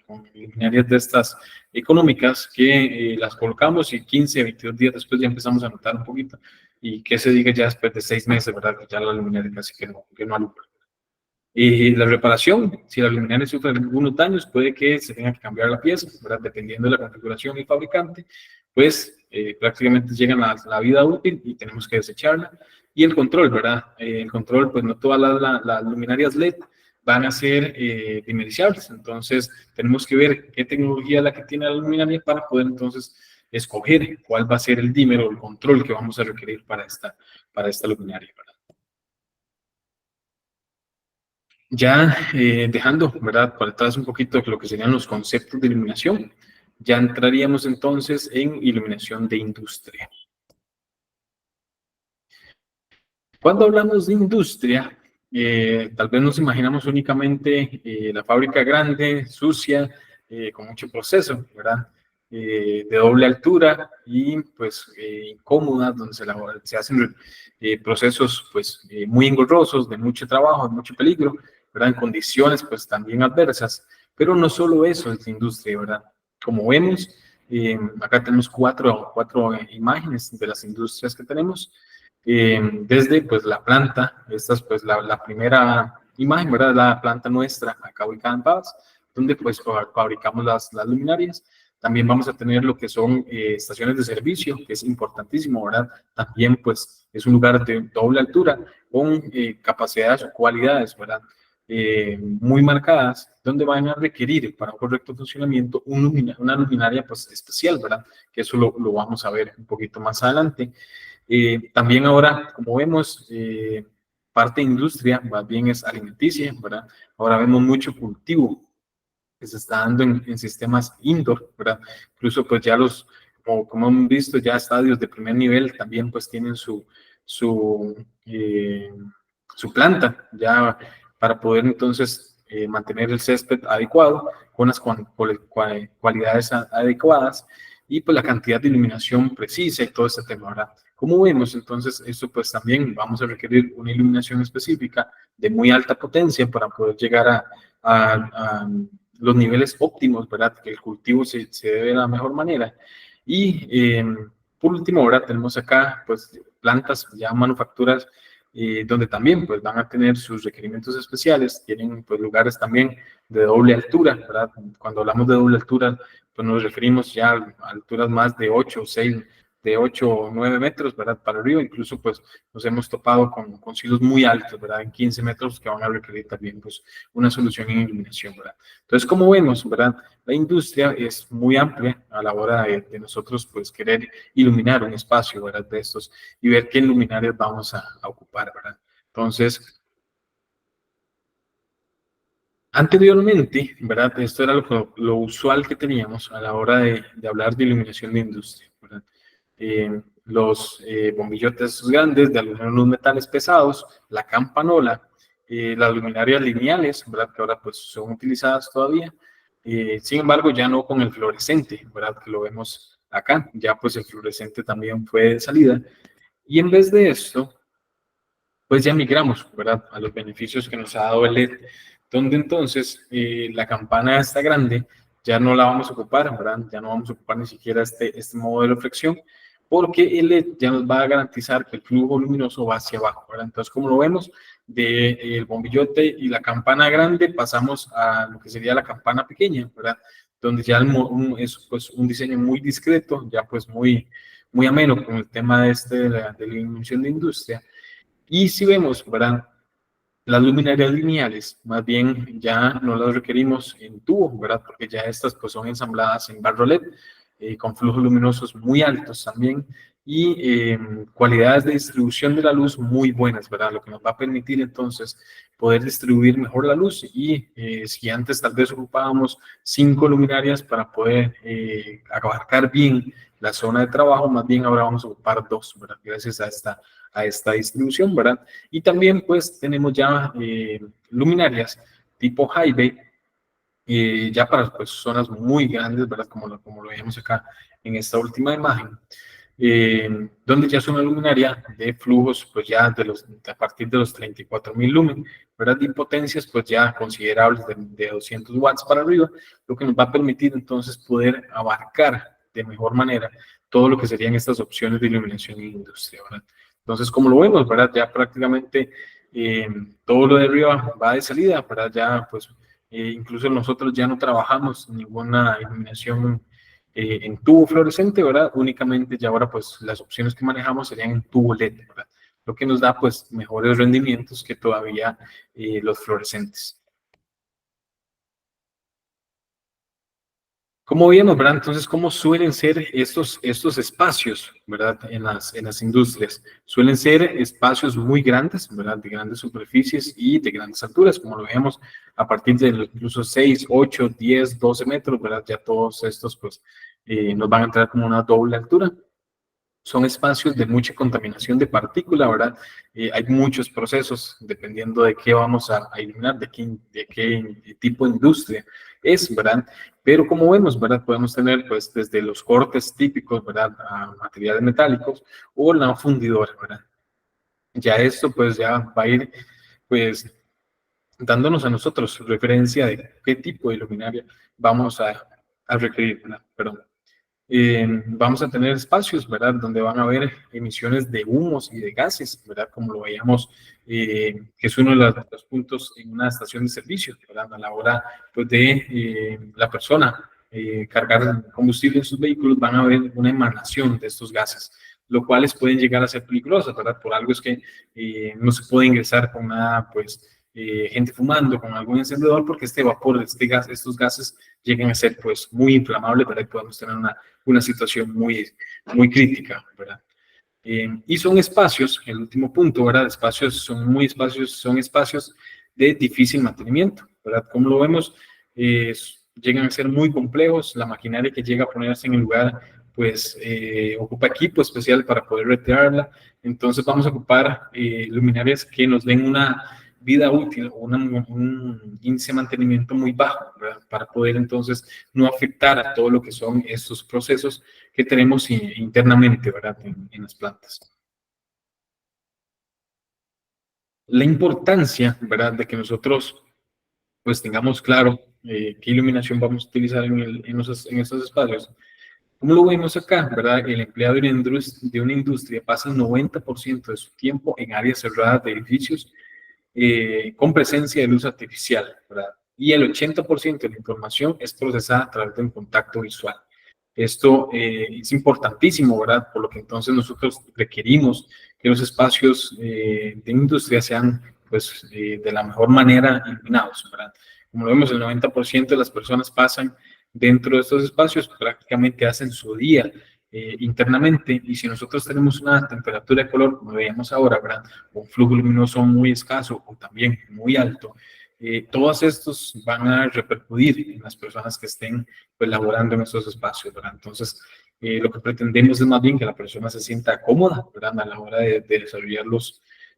con luminarias de estas económicas que las colocamos y 15, 22 días después ya empezamos a notar un poquito y que se diga ya después de 6 meses, ¿verdad? Que ya la luminaria casi que no alumbra. Y la reparación, si la luminaria sufre algunos daños, puede que se tenga que cambiar la pieza, ¿verdad? Dependiendo de la configuración y fabricante, pues prácticamente llegan a la vida útil y tenemos que desecharla. Y el control, ¿verdad? El control, pues no todas las luminarias LED van a ser dimensionables, entonces tenemos que ver qué tecnología es la que tiene la luminaria para poder entonces escoger cuál va a ser el dimmer o el control que vamos a requerir para esta luminaria, ¿verdad? Ya dejando, ¿verdad?, para atrás un poquito de lo que serían los conceptos de iluminación, ya entraríamos entonces en iluminación de industria. Cuando hablamos de industria, tal vez nos imaginamos únicamente la fábrica grande, sucia, con mucho proceso, ¿verdad? De doble altura y pues incómoda, donde se hacen procesos pues muy engorrosos, de mucho trabajo, de mucho peligro, ¿verdad? En condiciones pues también adversas, pero no solo eso es la industria, ¿verdad? Como vemos, acá tenemos cuatro imágenes de las industrias que tenemos desde pues la planta, esta es pues la primera imagen, ¿verdad? La planta nuestra acá ubicada en Paz, donde pues fabricamos las luminarias. También vamos a tener lo que son estaciones de servicio, que es importantísimo, ¿verdad? También pues es un lugar de doble altura con capacidades o cualidades, ¿verdad? Muy marcadas, donde van a requerir para un correcto funcionamiento una luminaria pues especial, ¿verdad? Que eso lo vamos a ver un poquito más adelante. También ahora, como vemos, parte de industria, más bien es alimenticia, ¿verdad? Ahora vemos mucho cultivo que se está dando en sistemas indoor, ¿verdad? Incluso pues ya como hemos visto, ya estadios de primer nivel también pues tienen su, eh, su planta ya para poder entonces mantener el césped adecuado con las cualidades adecuadas y pues la cantidad de iluminación precisa y todo este tema, ¿verdad? Como vemos, entonces, esto pues también vamos a requerir una iluminación específica de muy alta potencia para poder llegar a los niveles óptimos, ¿verdad? Que el cultivo se debe de la mejor manera. Y por último, ¿verdad? Tenemos acá, pues, plantas, ya manufacturas donde también pues van a tener sus requerimientos especiales, tienen pues lugares también de doble altura, ¿verdad? Cuando hablamos de doble altura, pues nos referimos ya a alturas más de 8 o 6, de 8 o 9 metros, ¿verdad? Para arriba, incluso pues nos hemos topado con silos muy altos, ¿verdad? En 15 metros que van a requerir también pues una solución en iluminación, ¿verdad? Entonces, como vemos, ¿verdad? La industria es muy amplia a la hora de nosotros pues querer iluminar un espacio, ¿verdad? De estos y ver qué luminarias vamos a ocupar, ¿verdad? Entonces, anteriormente, ¿verdad? Esto era lo usual que teníamos a la hora de hablar de iluminación de industria, ¿verdad? Los bombillotes grandes de algunos metales pesados, la campanola, las luminarias lineales, ¿verdad? Que ahora pues son utilizadas todavía. Sin embargo, ya no con el fluorescente, ¿verdad? Que lo vemos acá, ya pues el fluorescente también fue de salida. Y en vez de esto, pues ya migramos, ¿verdad? A los beneficios que nos ha dado el LED, donde entonces la campana está grande, ya no la vamos a ocupar, ¿verdad? Ya no vamos a ocupar ni siquiera este modo de reflexión, porque el LED ya nos va a garantizar que el flujo luminoso va hacia abajo, ¿verdad? Entonces, como lo vemos, del bombillote y la campana grande pasamos a lo que sería la campana pequeña, ¿verdad? Donde ya es pues, un diseño muy discreto, ya pues muy ameno con el tema de la iluminación de industria. Y si vemos, ¿verdad? Las luminarias lineales, más bien ya no las requerimos en tubo, ¿verdad? Porque ya estas pues son ensambladas en barro LED, con flujos luminosos muy altos también y cualidades de distribución de la luz muy buenas, ¿verdad? Lo que nos va a permitir entonces poder distribuir mejor la luz y si antes tal vez ocupábamos 5 luminarias para poder abarcar bien la zona de trabajo, más bien ahora vamos a ocupar 2, ¿verdad? Gracias a esta distribución, ¿verdad? Y también pues tenemos ya luminarias tipo high bay, ya para pues, zonas muy grandes, ¿verdad? Como lo vemos acá en esta última imagen, donde ya es una luminaria de flujos pues ya a partir de los 34.000 lumen, ¿verdad? Y potencias pues ya considerables de 200 watts para arriba, lo que nos va a permitir entonces poder abarcar de mejor manera todo lo que serían estas opciones de iluminación en la industria, ¿verdad? Entonces, como lo vemos, ¿verdad? Ya prácticamente eh, todo lo de arriba va de salida, ¿verdad? Ya pues incluso nosotros ya no trabajamos ninguna iluminación en tubo fluorescente, ¿verdad? Únicamente ya ahora pues las opciones que manejamos serían en tubo LED, ¿verdad? Lo que nos da pues mejores rendimientos que todavía los fluorescentes. ¿Cómo veíamos, verdad? Entonces, ¿cómo suelen ser estos espacios, verdad? En las industrias. Suelen ser espacios muy grandes, ¿verdad? De grandes superficies y de grandes alturas, como lo veíamos a partir de incluso 6, 8, 10, 12 metros, ¿verdad? Ya todos estos, pues, nos van a entrar como una doble altura. Son espacios de mucha contaminación de partícula, ¿verdad? Hay muchos procesos dependiendo de qué vamos a iluminar, de qué tipo de industria es, ¿verdad? Pero como vemos, ¿verdad? Podemos tener, pues, desde los cortes típicos, ¿verdad? A materiales metálicos o la fundidora, ¿verdad? Ya esto, pues, ya va a ir, pues, dándonos a nosotros referencia de qué tipo de luminaria vamos a requerir, ¿verdad? Perdón. Vamos a tener espacios, ¿verdad? Donde van a haber emisiones de humos y de gases, ¿verdad? Como lo veíamos, que es uno de los puntos en una estación de servicio, ¿verdad? A la hora pues, de la persona cargar combustible en sus vehículos, van a haber una emanación de estos gases, lo cuales pueden llegar a ser peligrosas, ¿verdad? Por algo es que no se puede ingresar con nada, pues, gente fumando con algún encendedor, porque este vapor, estos gases llegan a ser pues muy inflamables, ¿verdad? Y podemos tener una situación muy crítica, ¿verdad? Y son espacios, el último punto, ¿verdad? Son espacios de difícil mantenimiento, ¿verdad? Como lo vemos, llegan a ser muy complejos, la maquinaria que llega a ponerse en el lugar, pues ocupa equipo especial para poder retirarla, entonces vamos a ocupar luminarias que nos den una vida útil o un índice de mantenimiento muy bajo, ¿verdad? Para poder entonces no afectar a todo lo que son estos procesos que tenemos internamente, ¿verdad? En las plantas. La importancia, ¿verdad? De que nosotros pues tengamos claro qué iluminación vamos a utilizar en esos espacios Como lo vemos acá, ¿verdad? El empleado de una industria pasa el 90% de su tiempo en áreas cerradas de edificios con presencia de luz artificial, ¿verdad? Y el 80% de la información es procesada a través de un contacto visual. Esto es importantísimo, ¿verdad? Por lo que entonces nosotros requerimos que los espacios de industria sean, pues, de la mejor manera iluminados, ¿verdad? Como lo vemos, el 90% de las personas pasan dentro de estos espacios, prácticamente hacen su día internamente, y si nosotros tenemos una temperatura de color, como veíamos ahora, ¿verdad? Un flujo luminoso muy escaso o también muy alto, todos estos van a repercutir en las personas que estén pues, laborando en estos espacios, ¿verdad? Entonces, lo que pretendemos es más bien que la persona se sienta cómoda, ¿verdad? A la hora de desarrollar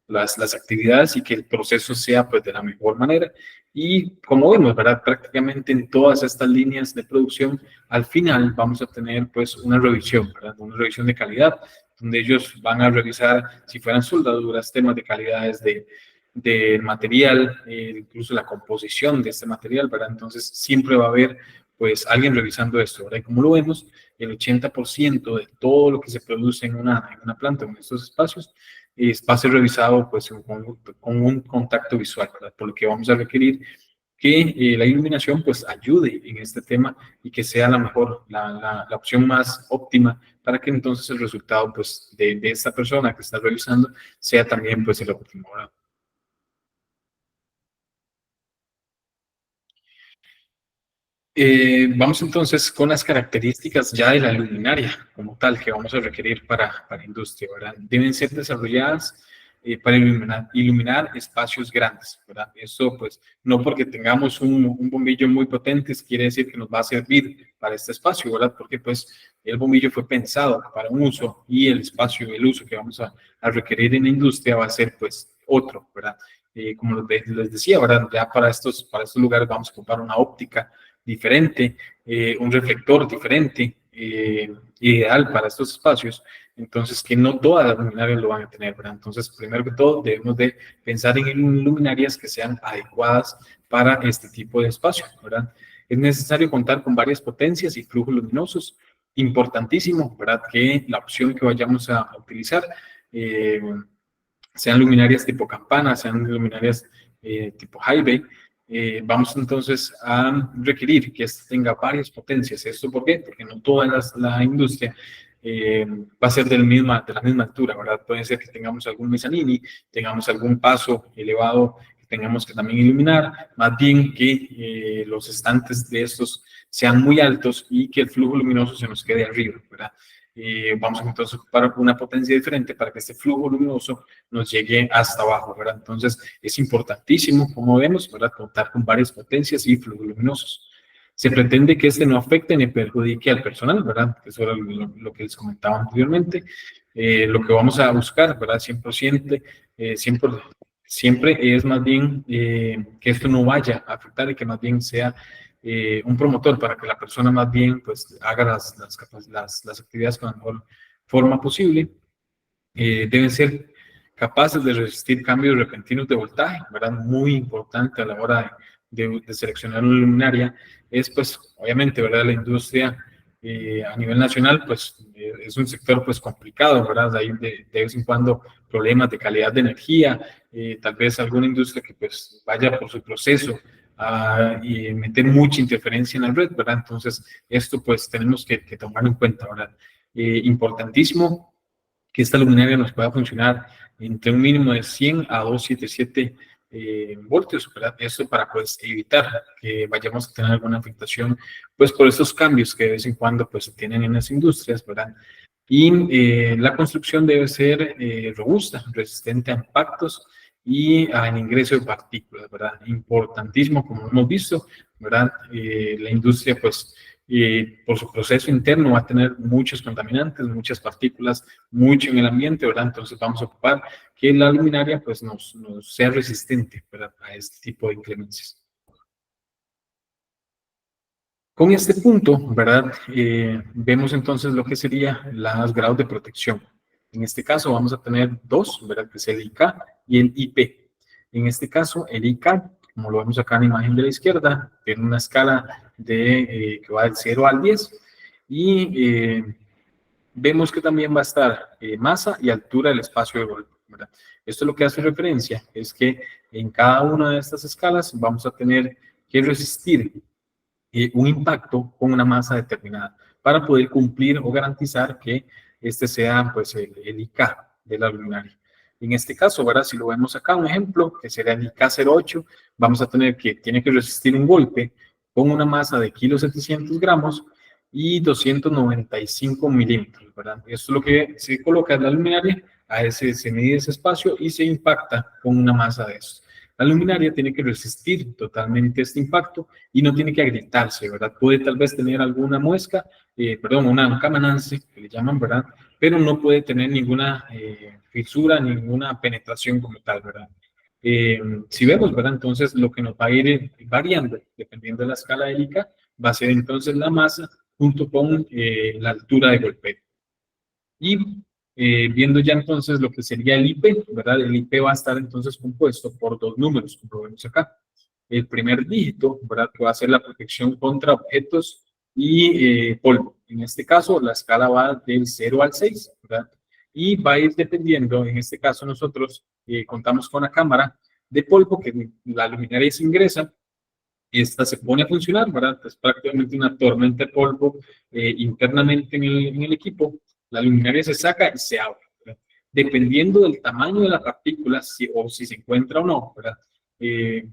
las actividades y que el proceso sea pues de la mejor manera. Y como vemos, ¿verdad? Prácticamente en todas estas líneas de producción, al final vamos a tener pues una revisión, ¿verdad? Una revisión de calidad, donde ellos van a revisar si fueran soldaduras, temas de calidades del material, incluso la composición de este material, ¿verdad? Entonces siempre va a haber pues alguien revisando esto, ¿verdad? Y como lo vemos, el 80% de todo lo que se produce en una planta, en estos espacios, va a ser revisado pues con un contacto visual, ¿verdad? Por lo que vamos a requerir que la iluminación pues ayude en este tema y que sea la mejor, la opción más óptima para que entonces el resultado pues de esta persona que está revisando sea también pues el óptimo, ¿verdad? Vamos entonces con las características ya de la luminaria como tal que vamos a requerir para industria, ¿verdad? Deben ser desarrolladas para iluminar espacios grandes, ¿verdad? Eso pues no porque tengamos un bombillo muy potente quiere decir que nos va a servir para este espacio, ¿verdad? Porque pues el bombillo fue pensado para un uso y el espacio, el uso que vamos a requerir en la industria va a ser pues otro, ¿verdad? Como les decía, ¿verdad? Ya para estos lugares vamos a ocupar una óptica diferente, un reflector diferente, ideal para estos espacios, entonces que no todas las luminarias lo van a tener, ¿verdad? Entonces, primero que todo, debemos de pensar en luminarias que sean adecuadas para este tipo de espacios, ¿verdad? Es necesario contar con varias potencias y flujos luminosos, importantísimo, ¿verdad? Que la opción que vayamos a utilizar eh, sean luminarias tipo campana, sean luminarias tipo high bay, vamos entonces a requerir que este tenga varias potencias. ¿Esto por qué? Porque no toda la industria va a ser de la misma altura, ¿verdad? Puede ser que tengamos algún mezzanini, tengamos algún paso elevado que tengamos que también iluminar, más bien que los estantes de estos sean muy altos y que el flujo luminoso se nos quede arriba, ¿verdad? Vamos entonces a ocupar una potencia diferente para que este flujo luminoso nos llegue hasta abajo, ¿verdad? Entonces, es importantísimo, como vemos, ¿verdad? Contar con varias potencias y flujos luminosos. Se pretende que este no afecte ni perjudique al personal, ¿verdad? Eso era lo que les comentaba anteriormente. Lo que vamos a buscar, ¿verdad? Siempre es más bien que esto no vaya a afectar y que más bien sea un promotor para que la persona más bien pues haga las actividades con la mejor forma posible. Deben ser capaces de resistir cambios repentinos de voltaje, ¿verdad? Muy importante a la hora de seleccionar una luminaria es, pues, obviamente, ¿verdad? La industria a nivel nacional, pues, es un sector, pues, complicado, ¿verdad? Hay de vez en cuando problemas de calidad de energía, tal vez alguna industria que, pues, vaya por su proceso a meter mucha interferencia en la red, ¿verdad? Entonces, esto, pues, tenemos que tomarlo en cuenta, ¿verdad? Importantísimo que esta luminaria nos pueda funcionar entre un mínimo de 100 a 277 voltios, ¿verdad? Esto para pues evitar que vayamos a tener alguna afectación pues por estos cambios que de vez en cuando pues se tienen en las industrias, ¿verdad? Y la construcción debe ser robusta, resistente a impactos y al ingreso de partículas, ¿verdad? Importantísimo, como hemos visto, ¿verdad? La industria, pues, por su proceso interno va a tener muchos contaminantes, muchas partículas, mucho en el ambiente, ¿verdad? Entonces vamos a ocupar que la luminaria, pues, nos sea resistente, ¿verdad? A este tipo de inclemencias. Con este punto, ¿verdad? Vemos entonces lo que sería los grados de protección. En este caso vamos a tener dos, ¿verdad? Que es el IK y el IP. En este caso, el IK, como lo vemos acá en la imagen de la izquierda, tiene una escala que va del 0 al 10. y vemos que también va a estar masa y altura del espacio de golpe, ¿verdad? Esto lo que hace referencia es que en cada una de estas escalas vamos a tener que resistir un impacto con una masa determinada para poder cumplir o garantizar que este sea pues el IK de la luminaria. En este caso, ¿verdad? Si lo vemos acá, un ejemplo, que será el IK08, vamos a tener que tiene que resistir un golpe con una masa de 1.700 gramos y 295 milímetros, ¿verdad? Esto es lo que se coloca en la luminaria, a ese se mide ese espacio y se impacta con una masa de eso. La luminaria tiene que resistir totalmente este impacto y no tiene que agrietarse, ¿verdad? Puede tal vez tener alguna muesca, un camanance, que le llaman, ¿verdad? Pero no puede tener ninguna fisura, ninguna penetración como tal, ¿verdad? Si vemos, ¿verdad? Entonces, lo que nos va a ir variando, dependiendo de la escala de ICA, va a ser entonces la masa junto con la altura de golpeo. Y viendo ya entonces lo que sería el IP, ¿verdad? El IP va a estar entonces compuesto por dos números, como lo vemos acá. El primer dígito, ¿verdad? Que va a ser la protección contra objetos y polvo. En este caso, la escala va del 0 al 6, ¿verdad? Y va a ir dependiendo, en este caso nosotros contamos con la cámara de polvo que la luminaria se ingresa y esta se pone a funcionar, ¿verdad? Es prácticamente una tormenta de polvo internamente en el equipo. La luminaria se saca y se abre, ¿verdad? Dependiendo del tamaño de la partícula, o si se encuentra o no, ¿verdad?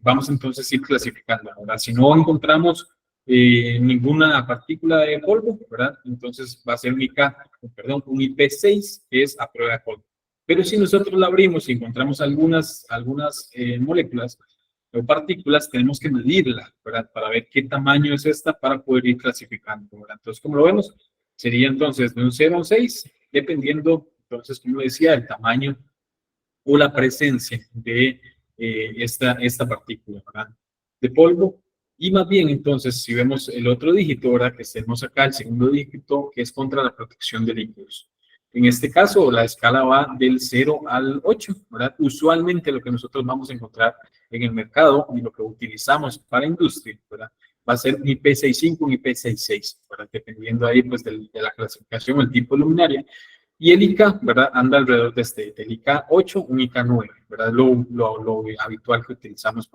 Vamos entonces a ir clasificando, ¿verdad? Si no encontramos ninguna partícula de polvo, ¿verdad? Entonces va a ser un IP6, que es a prueba de polvo. Pero si nosotros la abrimos y encontramos algunas moléculas, o partículas, tenemos que medirla, ¿verdad? Para ver qué tamaño es esta para poder ir clasificando, ¿verdad? Entonces, como lo vemos, sería entonces de un 0 a un 6, dependiendo, entonces, como decía, el tamaño o la presencia de esta partícula, ¿verdad? De polvo. Y más bien, entonces, si vemos el otro dígito, ¿verdad? Que tenemos acá, el segundo dígito, que es contra la protección de líquidos. En este caso, la escala va del 0 al 8, ¿verdad? Usualmente lo que nosotros vamos a encontrar en el mercado y lo que utilizamos para industria, ¿verdad? Va a ser un IP65, un IP66, ¿verdad? Dependiendo ahí, pues, de la clasificación, el tipo de luminaria. Y el IK, ¿verdad? Anda alrededor de del IK8, un IK9, ¿verdad? Lo habitual que utilizamos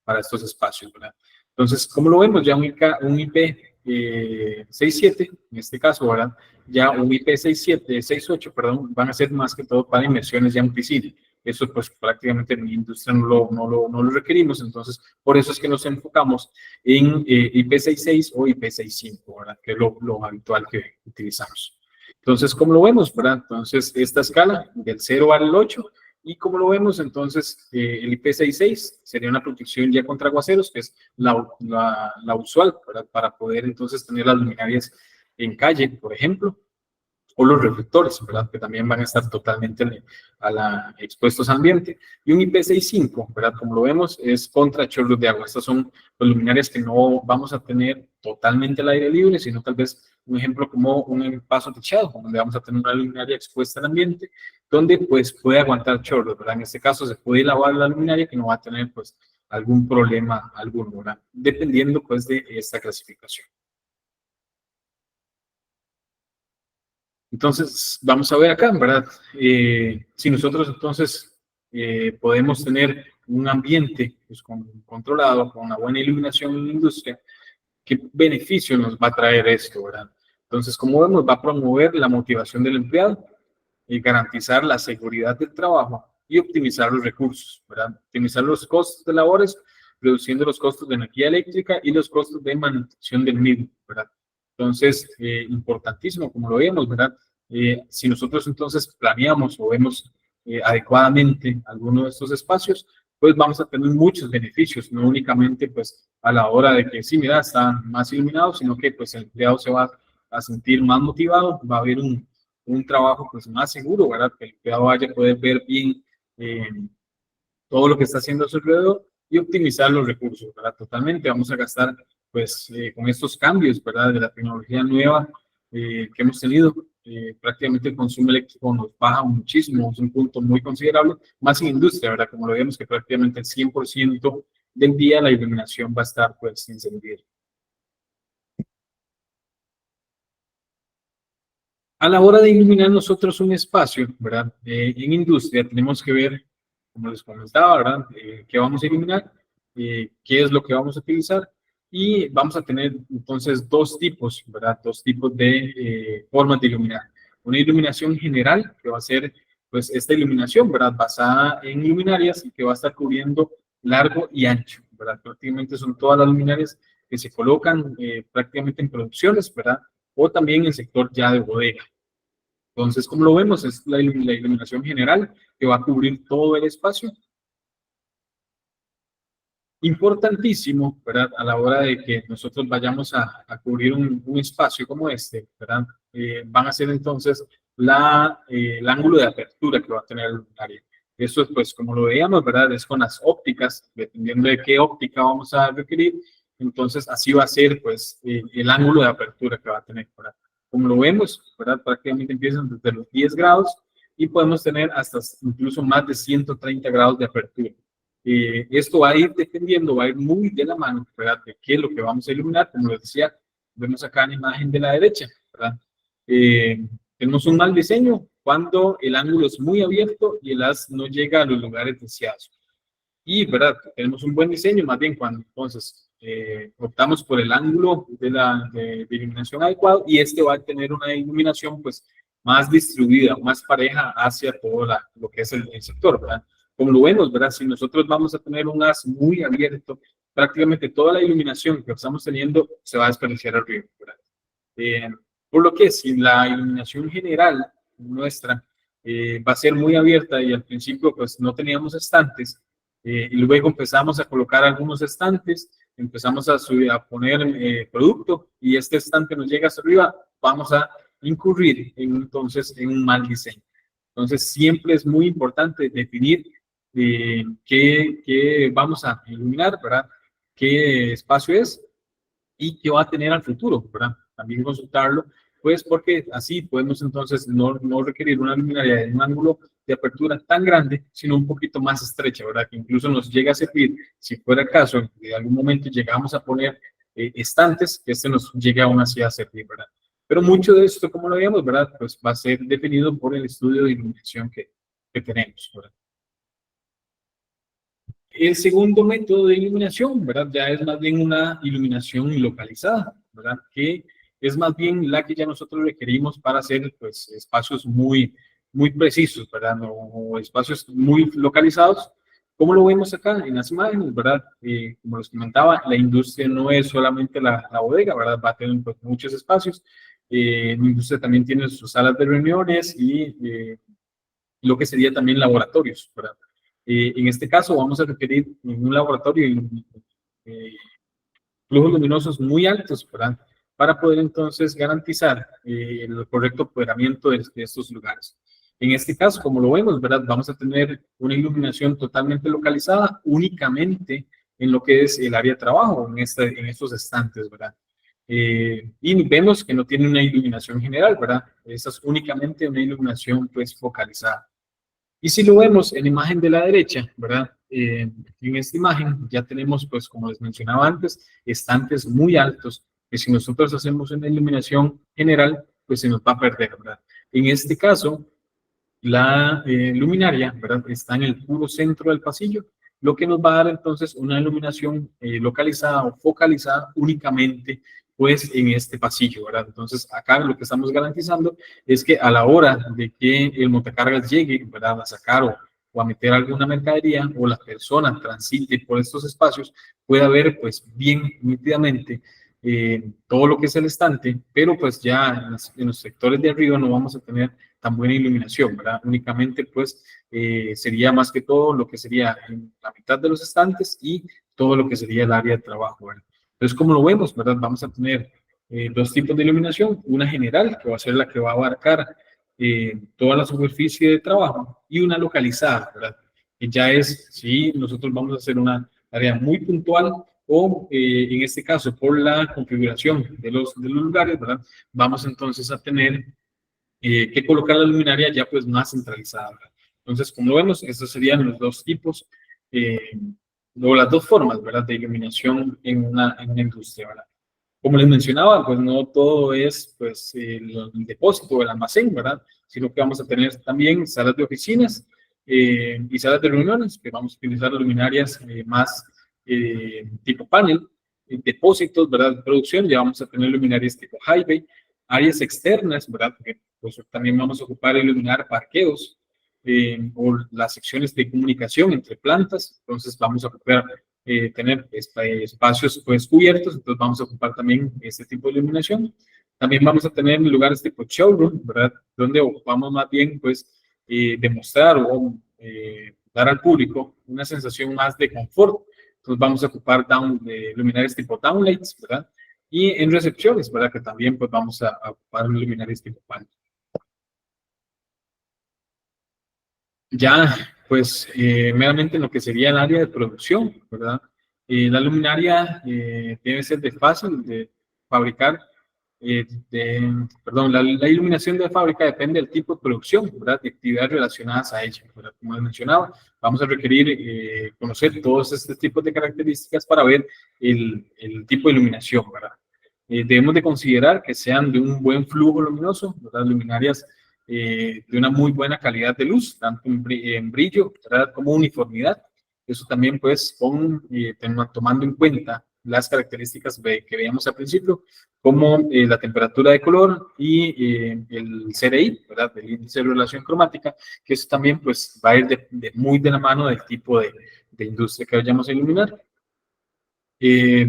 para estos espacios, ¿verdad? Entonces, como lo vemos, ya un IP67, en este caso, ¿verdad? Ya un IP67, 68, perdón, van a ser más que todo para inmersiones ya en piscina. Eso, pues, prácticamente en mi industria no lo requerimos, entonces, por eso es que nos enfocamos en IP66 o IP65, ¿verdad? Que es lo habitual que utilizamos. Entonces, ¿cómo lo vemos, verdad? Entonces, esta escala del 0 al 8, y como lo vemos, entonces, el IP66 sería una protección ya contra aguaceros, que es la usual, ¿verdad? Para poder entonces tener las luminarias en calle, por ejemplo, o los reflectores, ¿verdad? Que también van a estar totalmente expuestos al ambiente. Y un IP65, ¿verdad? Como lo vemos, es contra chorros de agua. Estas son las luminarias que no vamos a tener totalmente al aire libre, sino tal vez un ejemplo como un paso techado, donde vamos a tener una luminaria expuesta al ambiente, donde pues puede aguantar chorros, ¿verdad? En este caso se puede lavar la luminaria que no va a tener pues algún problema alguno, ¿verdad? Dependiendo pues de esta clasificación. Entonces, vamos a ver acá, ¿verdad? Si nosotros entonces podemos tener un ambiente pues, controlado, con una buena iluminación en la industria, ¿qué beneficio nos va a traer esto, verdad? Entonces, como vemos, va a promover la motivación del empleado y garantizar la seguridad del trabajo y optimizar los recursos, ¿verdad? Optimizar los costos de labores, reduciendo los costos de energía eléctrica y los costos de manutención del mismo, ¿verdad? Entonces, importantísimo, como lo vemos, ¿verdad? Si nosotros entonces planeamos o vemos adecuadamente alguno de estos espacios, pues vamos a tener muchos beneficios, no únicamente pues a la hora de que sí, mira, están más iluminados, sino que pues el empleado se va a sentir más motivado, va a haber un trabajo pues más seguro, ¿verdad? Que el empleado vaya a poder ver bien eh, todo lo que está haciendo a su alrededor y optimizar los recursos, ¿verdad? Totalmente vamos a gastar pues con estos cambios, ¿verdad? De la tecnología nueva que hemos tenido, prácticamente el consumo eléctrico nos baja muchísimo, es un punto muy considerable, más en industria, ¿verdad? Como lo vemos que prácticamente el 100% del día la iluminación va a estar pues encendida. A la hora de iluminar nosotros un espacio, ¿verdad? En industria tenemos que ver, como les comentaba, ¿verdad? ¿Qué vamos a iluminar? ¿Qué es lo que vamos a utilizar? Y vamos a tener entonces dos tipos, ¿verdad? Dos tipos de formas de iluminar. Una iluminación general, que va a ser pues esta iluminación, ¿verdad? Basada en luminarias y que va a estar cubriendo largo y ancho, ¿verdad? Prácticamente son todas las luminarias que se colocan prácticamente en producciones, ¿verdad? O también en el sector ya de bodega. Entonces, como lo vemos, es la iluminación general que va a cubrir todo el espacio. Importantísimo, ¿verdad? A la hora de que nosotros vayamos a cubrir un espacio como este, ¿verdad? Van a ser entonces el ángulo de apertura que va a tener el luminaria. Eso es, pues, como lo veíamos, ¿verdad? Es con las ópticas, dependiendo de qué óptica vamos a requerir. Entonces, así va a ser, pues, el ángulo de apertura que va a tener, ¿verdad? Como lo vemos, ¿verdad? Prácticamente empiezan desde los 10 grados y podemos tener hasta incluso más de 130 grados de apertura. Esto va a ir dependiendo, va a ir muy de la mano, ¿verdad? De qué es lo que vamos a iluminar. Como les decía, vemos acá en la imagen de la derecha, ¿verdad? Tenemos un mal diseño cuando el ángulo es muy abierto y el haz no llega a los lugares deseados. Y, ¿verdad? Tenemos un buen diseño, más bien cuando entonces optamos por el ángulo de iluminación adecuado y este va a tener una iluminación pues más distribuida, más pareja hacia todo lo que es el sector, ¿verdad? Como lo vemos, ¿verdad? Si nosotros vamos a tener un haz muy abierto, prácticamente toda la iluminación que estamos teniendo se va a desperdiciar arriba, ¿verdad? Por lo que si la iluminación general nuestra va a ser muy abierta y al principio pues no teníamos estantes, y luego empezamos a colocar algunos estantes, empezamos a poner producto y este estante nos llega hasta arriba, vamos a incurrir entonces en un mal diseño. Entonces siempre es muy importante definir qué vamos a iluminar, ¿verdad? ¿Qué espacio es? Y qué va a tener al futuro, ¿verdad? También consultarlo, pues porque así podemos entonces no requerir una luminaria de un ángulo de apertura tan grande, sino un poquito más estrecha, ¿verdad? Que incluso nos llega a servir, si fuera el caso, de algún momento llegamos a poner estantes, que este nos llegue aún así a servir, ¿verdad? Pero mucho de esto, como lo veíamos, ¿verdad? Pues va a ser definido por el estudio de iluminación que tenemos, ¿verdad? El segundo método de iluminación, ¿verdad? Ya es más bien una iluminación localizada, ¿verdad? Que es más bien la que ya nosotros requerimos para hacer, pues, espacios muy precisos, ¿verdad? O espacios muy localizados. Como lo vemos acá en las imágenes, ¿verdad? Como les comentaba, la industria no es solamente la bodega, ¿verdad? Va a tener pues, muchos espacios. La industria también tiene sus salas de reuniones y lo que sería también laboratorios, ¿verdad? En este caso vamos a requerir en un laboratorio eh, flujos luminosos muy altos, ¿verdad? Para poder entonces garantizar el correcto operamiento de estos lugares. En este caso, como lo vemos, ¿verdad? Vamos a tener una iluminación totalmente localizada únicamente en lo que es el área de trabajo, en estos estantes, ¿verdad? Y vemos que no tiene una iluminación general, ¿verdad? Esta es únicamente una iluminación pues focalizada. Y si lo vemos en la imagen de la derecha, ¿verdad? En esta imagen ya tenemos, pues como les mencionaba antes, estantes muy altos, que si nosotros hacemos una iluminación general, pues se nos va a perder, ¿verdad? En este caso, la luminaria, ¿verdad? Está en el puro centro del pasillo, lo que nos va a dar entonces una iluminación localizada o focalizada únicamente pues en este pasillo, ¿verdad? Entonces acá lo que estamos garantizando es que a la hora de que el montacargas llegue, ¿verdad? A sacar o a meter alguna mercadería o la persona transite por estos espacios, pueda ver pues bien nítidamente todo lo que es el estante, pero pues ya en los sectores de arriba no vamos a tener tan buena iluminación, ¿verdad? Únicamente, pues, sería más que todo lo que sería en la mitad de los estantes y todo lo que sería el área de trabajo, ¿verdad? Entonces, como lo vemos, ¿verdad? Vamos a tener dos tipos de iluminación, una general, que va a ser la que va a abarcar toda la superficie de trabajo, y una localizada, ¿verdad? Que ya es, si nosotros vamos a hacer una área muy puntual, o en este caso, por la configuración de los lugares, ¿verdad? Vamos entonces a tener que colocar la luminaria ya pues más centralizada, ¿verdad? Entonces, como vemos, estos serían los dos tipos, o las dos formas, ¿verdad? De iluminación en una industria, ¿verdad? Como les mencionaba, pues no todo es pues el depósito o el almacén, ¿verdad? Sino que vamos a tener también salas de oficinas y salas de reuniones, que vamos a utilizar luminarias más tipo panel, depósitos, ¿verdad? De producción, ya vamos a tener luminarias tipo highway, áreas externas, ¿verdad? Porque pues, también vamos a ocupar e iluminar parqueos o las secciones de comunicación entre plantas, entonces vamos a ocupar tener espacios pues cubiertos, entonces vamos a ocupar también este tipo de iluminación. También vamos a tener lugares tipo showroom, ¿verdad? Donde ocupamos más bien pues demostrar o dar al público una sensación más de confort. Entonces vamos a ocupar luminarias tipo downlights, ¿verdad? Y en recepciones, ¿verdad? Que también pues vamos a ocupar luminarias tipo pan. Ya, pues meramente en lo que sería el área de producción, ¿verdad? La luminaria debe ser de fácil de fabricar, perdón, la iluminación de fábrica depende del tipo de producción, ¿verdad? De actividades relacionadas a ella, ¿verdad? Como les mencionaba, vamos a requerir conocer todos estos tipos de características para ver el tipo de iluminación, ¿verdad? Debemos de considerar que sean de un buen flujo luminoso, ¿verdad? Luminarias de una muy buena calidad de luz, tanto en brillo, ¿verdad? Como uniformidad. Eso también, pues, tomando en cuenta las características que veíamos al principio, como la temperatura de color y el CRI, ¿verdad? El índice de relación cromática, que eso también, pues, va a ir muy de la mano del tipo de industria que vayamos a iluminar.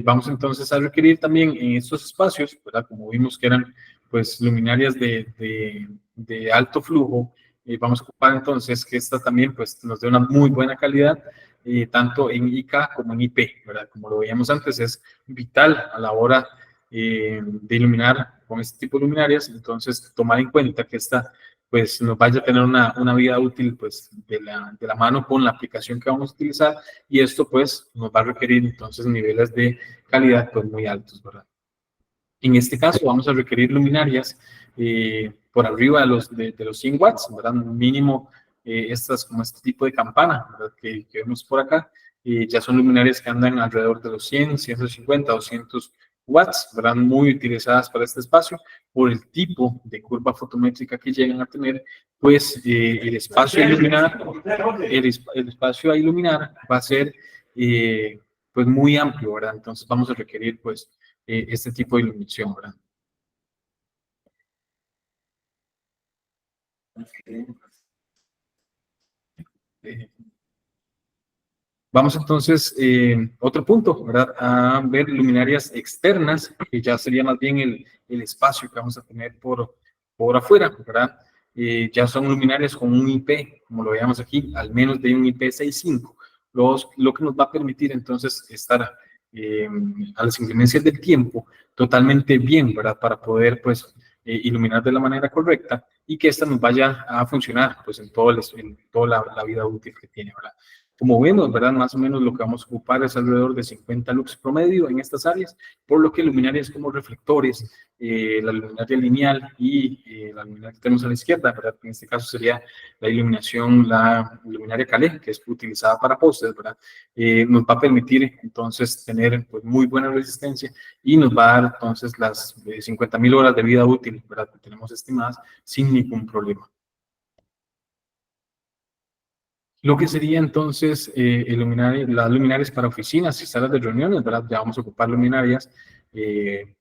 Vamos entonces a requerir también en estos espacios, ¿verdad? Como vimos que eran pues luminarias de alto flujo, vamos a ocupar entonces que esta también pues nos dé una muy buena calidad, tanto en IK como en IP, ¿verdad? Como lo veíamos antes, es vital a la hora de iluminar con este tipo de luminarias, entonces tomar en cuenta que esta pues nos vaya a tener una vida útil pues de la mano con la aplicación que vamos a utilizar y esto pues nos va a requerir entonces niveles de calidad pues muy altos, ¿verdad? En este caso vamos a requerir luminarias por arriba de los 100 watts, ¿verdad? Mínimo estas como este tipo de campana, ¿verdad? Que vemos por acá, ya son luminarias que andan alrededor de los 100, 150, 200 watts, ¿verdad? Muy utilizadas para este espacio por el tipo de curva fotométrica que llegan a tener, pues el espacio a iluminar, el espacio a iluminar va a ser pues muy amplio, ¿verdad? Entonces vamos a requerir pues este tipo de iluminación, ¿verdad? Eh, Vamos entonces, otro punto, ¿verdad? A ver luminarias externas, que ya sería más bien el espacio que vamos a tener por afuera, ¿verdad? Ya son luminarias con un IP, como lo veíamos aquí, al menos de un IP 6.5, lo que nos va a permitir entonces estar a las inclemencias del tiempo totalmente bien, ¿verdad? Para poder, pues, iluminar de la manera correcta y que esta nos vaya a funcionar, pues, en toda la vida útil que tiene, ¿verdad? Como vemos, ¿verdad? Más o menos lo que vamos a ocupar es alrededor de 50 lux promedio en estas áreas, por lo que luminarias como reflectores, la luminaria lineal y la luminaria que tenemos a la izquierda, ¿verdad? En este caso sería la luminaria Calais, que es utilizada para postes, ¿verdad? Nos va a permitir entonces tener pues, muy buena resistencia y nos va a dar entonces las 50.000 horas de vida útil, ¿verdad? Que tenemos estimadas sin ningún problema. Lo que sería entonces las luminarias para oficinas y salas de reuniones, ¿verdad? Ya vamos a ocupar luminarias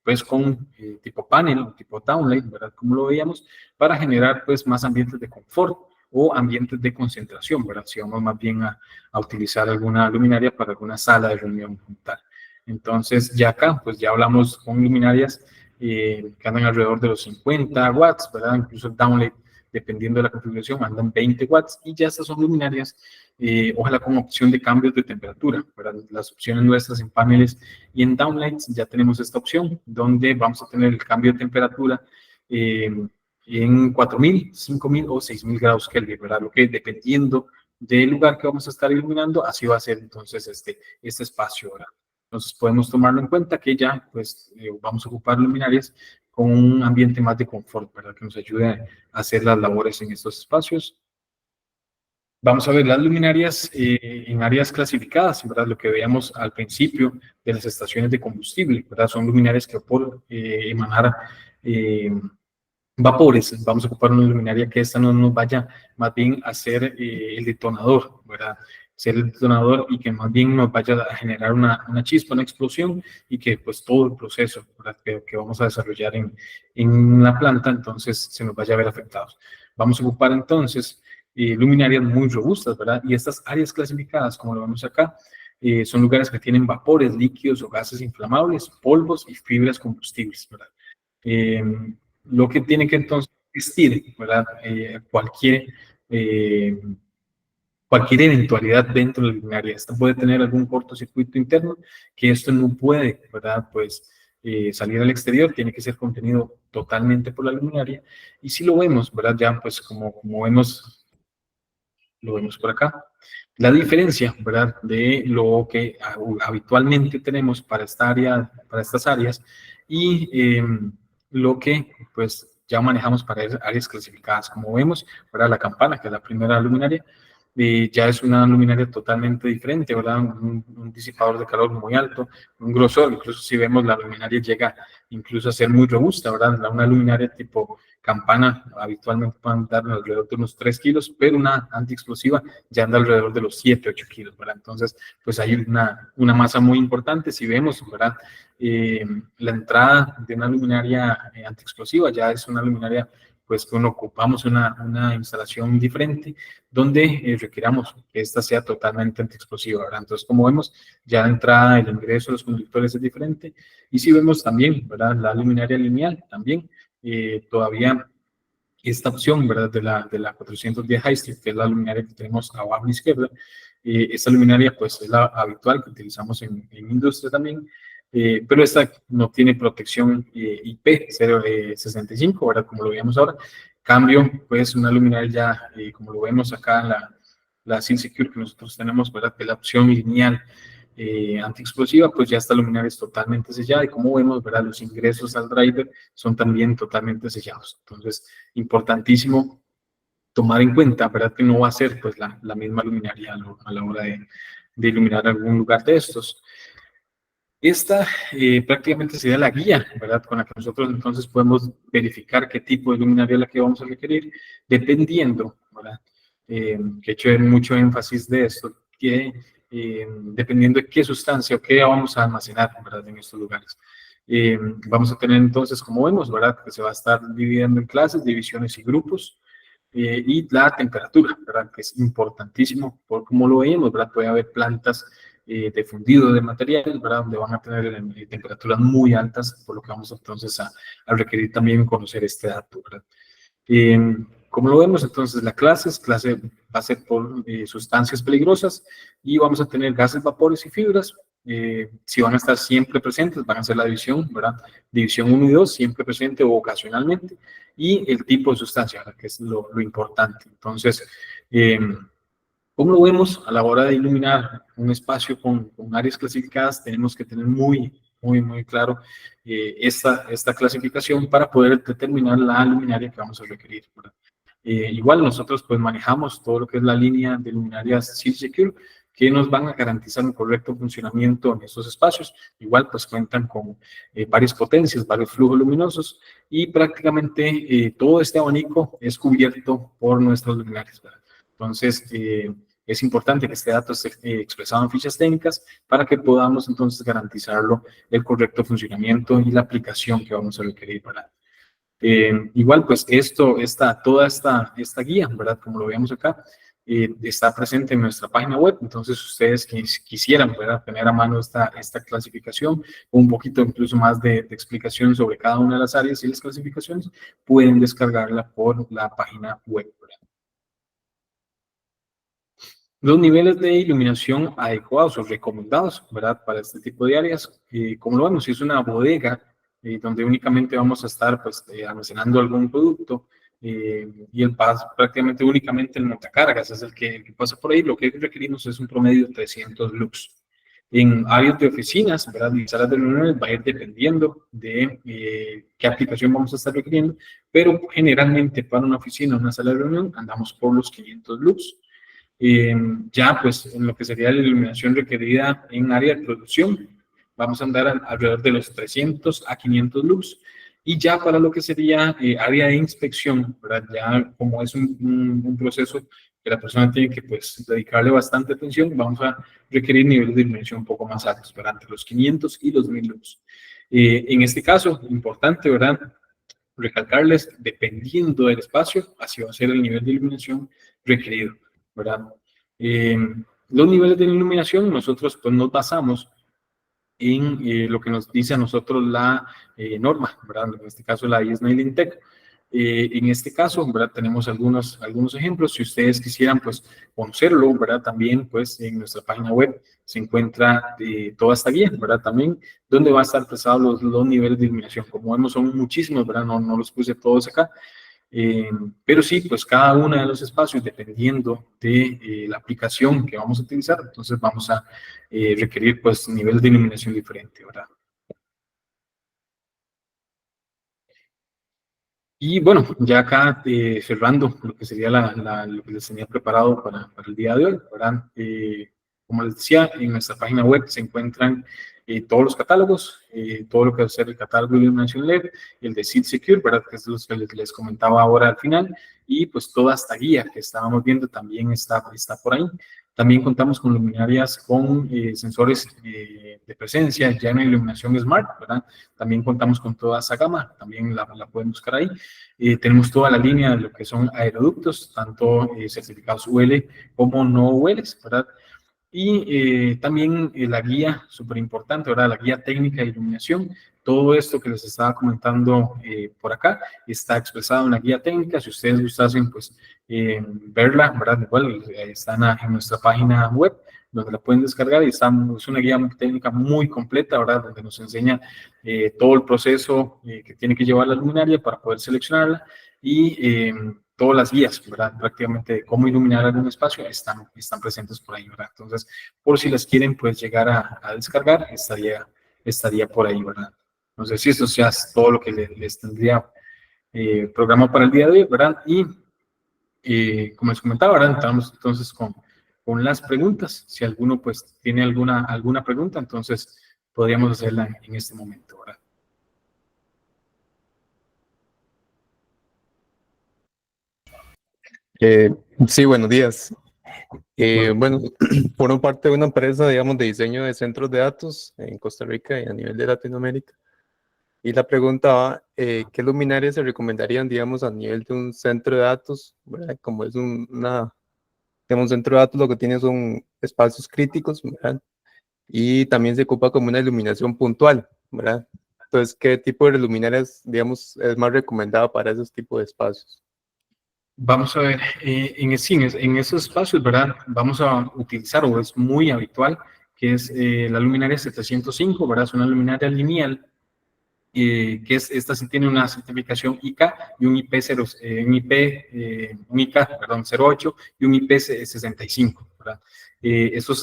pues con tipo panel, tipo downlight, ¿verdad? Como lo veíamos, para generar pues más ambientes de confort o ambientes de concentración, ¿verdad? Si vamos más bien a utilizar alguna luminaria para alguna sala de reunión como tal. Entonces ya acá pues ya hablamos con luminarias que andan alrededor de los 50 watts, ¿verdad? Incluso el downlight dependiendo de la configuración, andan 20 watts y ya estas son luminarias, ojalá con opción de cambios de temperatura. ¿Verdad? Las opciones nuestras en paneles y en downlights ya tenemos esta opción, donde vamos a tener el cambio de temperatura en 4.000, 5.000 o 6.000 grados Kelvin, ¿verdad? Lo que dependiendo del lugar que vamos a estar iluminando, así va a ser entonces este espacio, ¿verdad? Entonces podemos tomarlo en cuenta que ya pues vamos a ocupar luminarias con un ambiente más de confort, ¿verdad? Que nos ayude a hacer las labores en estos espacios. Vamos a ver las luminarias en áreas clasificadas, ¿verdad? Lo que veíamos al principio de las estaciones de combustible, ¿verdad? Son luminarias que por emanar vapores, vamos a ocupar una luminaria que esta no nos vaya más bien a ser el detonador, ¿verdad? Ser el detonador y que más bien nos vaya a generar una chispa, una explosión y que pues todo el proceso, ¿verdad? Que vamos a desarrollar en la planta, entonces se nos vaya a ver afectados. Vamos a ocupar entonces luminarias muy robustas, ¿verdad? Y estas áreas clasificadas, como lo vemos acá, son lugares que tienen vapores, líquidos o gases inflamables, polvos y fibras combustibles, ¿verdad? Eh, lo que tiene que entonces existir, ¿verdad? Eh, cualquier eventualidad dentro de la luminaria. Esta puede tener algún cortocircuito interno, que esto no puede, ¿verdad? Pues salir al exterior, tiene que ser contenido totalmente por la luminaria. Y si lo vemos, ¿verdad? Ya pues como vemos, lo vemos por acá. La diferencia, ¿verdad? De lo que habitualmente tenemos para esta área, para estas áreas y lo que pues ya manejamos para áreas clasificadas. Como vemos, para la campana, que es la primera luminaria, ya es una luminaria totalmente diferente, ¿verdad? Un disipador de calor muy alto, un grosor, incluso si vemos la luminaria llega incluso a ser muy robusta, ¿verdad? Una luminaria tipo campana habitualmente puede andar alrededor de unos 3 kilos, pero una antiexplosiva ya anda alrededor de los 7, 8 kilos, ¿verdad? Entonces, pues hay una masa muy importante. Si vemos, ¿verdad? La entrada de una luminaria antiexplosiva ya es una luminaria pues que ocupamos una instalación diferente donde requiramos que esta sea totalmente antiexplosiva, ¿verdad? Entonces, como vemos, ya la entrada, el ingreso de los conductores es diferente. Y si vemos también, ¿verdad? La luminaria lineal también, todavía esta opción, ¿verdad? De la 410 High Street, que es la luminaria que tenemos abajo a la izquierda. Esta luminaria, pues, es la habitual que utilizamos en industria también, pero esta no tiene protección IP065, ¿verdad? Como lo veíamos ahora. Cambio, pues, una luminaria ya, como lo vemos acá en la Seal Secure que nosotros tenemos, ¿verdad? Que es la opción lineal antiexplosiva, pues ya esta luminaria es totalmente sellada y como vemos, ¿verdad? Los ingresos al driver son también totalmente sellados. Entonces, importantísimo tomar en cuenta, ¿verdad? Que no va a ser pues la misma luminaria a la hora de iluminar algún lugar de estos. Esta prácticamente sería la guía, ¿verdad? Con la que nosotros entonces podemos verificar qué tipo de luminaria es la que vamos a requerir, dependiendo, ¿verdad? Que he hecho mucho énfasis de esto, que dependiendo de qué sustancia o qué vamos a almacenar, ¿verdad? En estos lugares. Vamos a tener entonces, como vemos, ¿verdad? Que se va a estar dividiendo en clases, divisiones y grupos. Y la temperatura, ¿verdad? Que es importantísimo, por como lo veíamos, ¿verdad? Puede haber plantas de fundido de materiales, ¿verdad? Donde van a tener temperaturas muy altas, por lo que vamos entonces a requerir también conocer este dato, ¿verdad? Como lo vemos, entonces la clase va a ser por sustancias peligrosas y vamos a tener gases, vapores y fibras. Si van a estar siempre presentes, van a ser la división, ¿verdad? División 1 y 2, siempre presente o ocasionalmente, y el tipo de sustancia, ¿verdad? Que es lo importante. Entonces, como lo vemos a la hora de iluminar un espacio con áreas clasificadas, tenemos que tener muy claro esta clasificación para poder determinar la luminaria que vamos a requerir, ¿verdad? Igual nosotros pues manejamos todo lo que es la línea de luminarias Seal Secure que nos van a garantizar un correcto funcionamiento en estos espacios. Igual pues cuentan con varias potencias, varios flujos luminosos y prácticamente todo este abanico es cubierto por nuestros luminarias, ¿verdad? Entonces, es importante que este dato esté expresado en fichas técnicas para que podamos entonces garantizarlo el correcto funcionamiento y la aplicación que vamos a requerir para igual, pues toda esta guía, ¿verdad? Como lo vemos acá, está presente en nuestra página web. Entonces, ustedes quisieran, ¿verdad? Tener a mano esta clasificación, un poquito incluso más de explicación sobre cada una de las áreas y las clasificaciones, pueden descargarla por la página web, ¿verdad? Los niveles de iluminación adecuados o recomendados, ¿verdad? Para este tipo de áreas, como lo vemos, si es una bodega donde únicamente vamos a estar pues, almacenando algún producto y prácticamente únicamente el montacargas es el que pasa por ahí, lo que requerimos es un promedio de 300 lux. En áreas de oficinas, ¿verdad? Y salas de reuniones va a ir dependiendo de qué aplicación vamos a estar requiriendo, pero generalmente para una oficina o una sala de reunión andamos por los 500 lux. Ya pues en lo que sería la iluminación requerida en área de producción, vamos a andar alrededor de los 300 a 500 lux. Y ya para lo que sería área de inspección, ¿verdad? Ya como es un proceso que la persona tiene que pues dedicarle bastante atención, vamos a requerir niveles de iluminación un poco más altos, ¿verdad? Entre los 500 y los 1000 lux. En este caso, importante, ¿verdad? Recalcarles, dependiendo del espacio, así va a ser el nivel de iluminación requerido, ¿verdad? Eh, los niveles de iluminación, nosotros pues nos basamos en lo que nos dice a nosotros la norma, ¿verdad? En este caso la IES Tech. En este caso, ¿verdad? Tenemos algunos ejemplos. Si ustedes quisieran, pues, conocerlo, ¿verdad? También, pues, en nuestra página web se encuentra toda esta guía, ¿verdad? También, donde va a estar trazados los niveles de iluminación. Como vemos, son muchísimos, ¿verdad? No los puse todos acá. Pero sí, pues cada uno de los espacios, dependiendo de la aplicación que vamos a utilizar, entonces vamos a requerir pues niveles de iluminación diferente, ¿verdad? Y bueno, ya acá cerrando lo que sería lo que les tenía preparado para el día de hoy, ¿verdad? Como les decía, en nuestra página web se encuentran todos los catálogos, todo lo que va a ser el catálogo de iluminación LED, el de Seed Secure, ¿verdad? Que es lo que les comentaba ahora al final, y pues toda esta guía que estábamos viendo también está por ahí. También contamos con luminarias con sensores de presencia, ya en iluminación smart, ¿verdad? También contamos con toda esa gama, también la pueden buscar ahí. Tenemos toda la línea de lo que son aeroductos, tanto certificados UL como no UL, ¿verdad? Y también la guía, súper importante, ¿verdad? La guía técnica de iluminación. Todo esto que les estaba comentando por acá está expresado en la guía técnica. Si ustedes gustasen, pues, verla, ¿verdad? Igual están en nuestra página web, donde la pueden descargar y es una guía técnica muy completa, ¿verdad? Donde nos enseña todo el proceso que tiene que llevar la luminaria para poder seleccionarla y todas las guías, ¿verdad? Prácticamente de cómo iluminar algún espacio están presentes por ahí, ¿verdad? Entonces, por si las quieren, pues llegar a descargar, estaría por ahí, ¿verdad? Entonces, sí, eso ya es todo lo que les tendría programado para el día de hoy, ¿verdad? Y como les comentaba, ¿verdad? Entramos entonces con las preguntas. Si alguno, pues, tiene alguna pregunta, entonces podríamos hacerla en este momento, ¿verdad? Eh, sí, buenos días. Bueno, Bueno, formo parte de una empresa, digamos, de diseño de centros de datos en Costa Rica y a nivel de Latinoamérica. Y la pregunta va, ¿qué luminarias se recomendarían, digamos, a nivel de un centro de datos? ¿Verdad? Como es digamos, un centro de datos, lo que tiene son espacios críticos, ¿verdad? Y también se ocupa como una iluminación puntual, ¿verdad? Entonces, ¿qué tipo de luminarias, digamos, es más recomendada para esos tipos de espacios? vamos a ver, en esos espacios, ¿verdad? Vamos a utilizar, o es muy habitual, que es la luminaria 705, ¿verdad? Es una luminaria lineal, que esta sí tiene una certificación IK y un IP, un IK, perdón, 08 y un IP 65, ¿verdad? Eso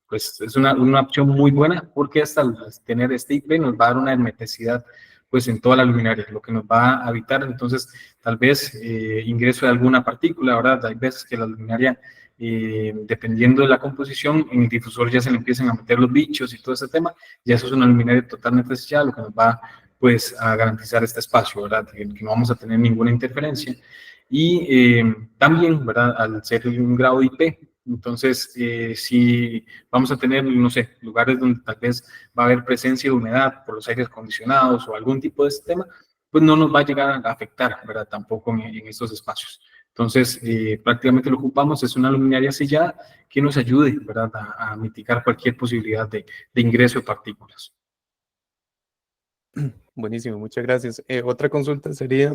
pues, es una opción muy buena porque hasta al tener este IP nos va a dar una hermeticidad pues en toda la luminaria, lo que nos va a evitar entonces tal vez ingreso de alguna partícula, ¿verdad? Hay veces que la luminaria, dependiendo de la composición, en el difusor ya se le empiezan a meter los bichos y todo ese tema, ya eso es una luminaria totalmente sellada, lo que nos va pues a garantizar este espacio, ¿verdad? Que no vamos a tener ninguna interferencia. Y también, ¿verdad? Al ser un grado de IP, entonces, si vamos a tener, no sé, lugares donde tal vez va a haber presencia de humedad por los aires acondicionados o algún tipo de sistema, pues no nos va a llegar a afectar, ¿verdad? Tampoco en estos espacios. Entonces, prácticamente lo que ocupamos es una luminaria sellada que nos ayude, ¿verdad? A mitigar cualquier posibilidad de ingreso de partículas. Buenísimo, muchas gracias. Otra consulta sería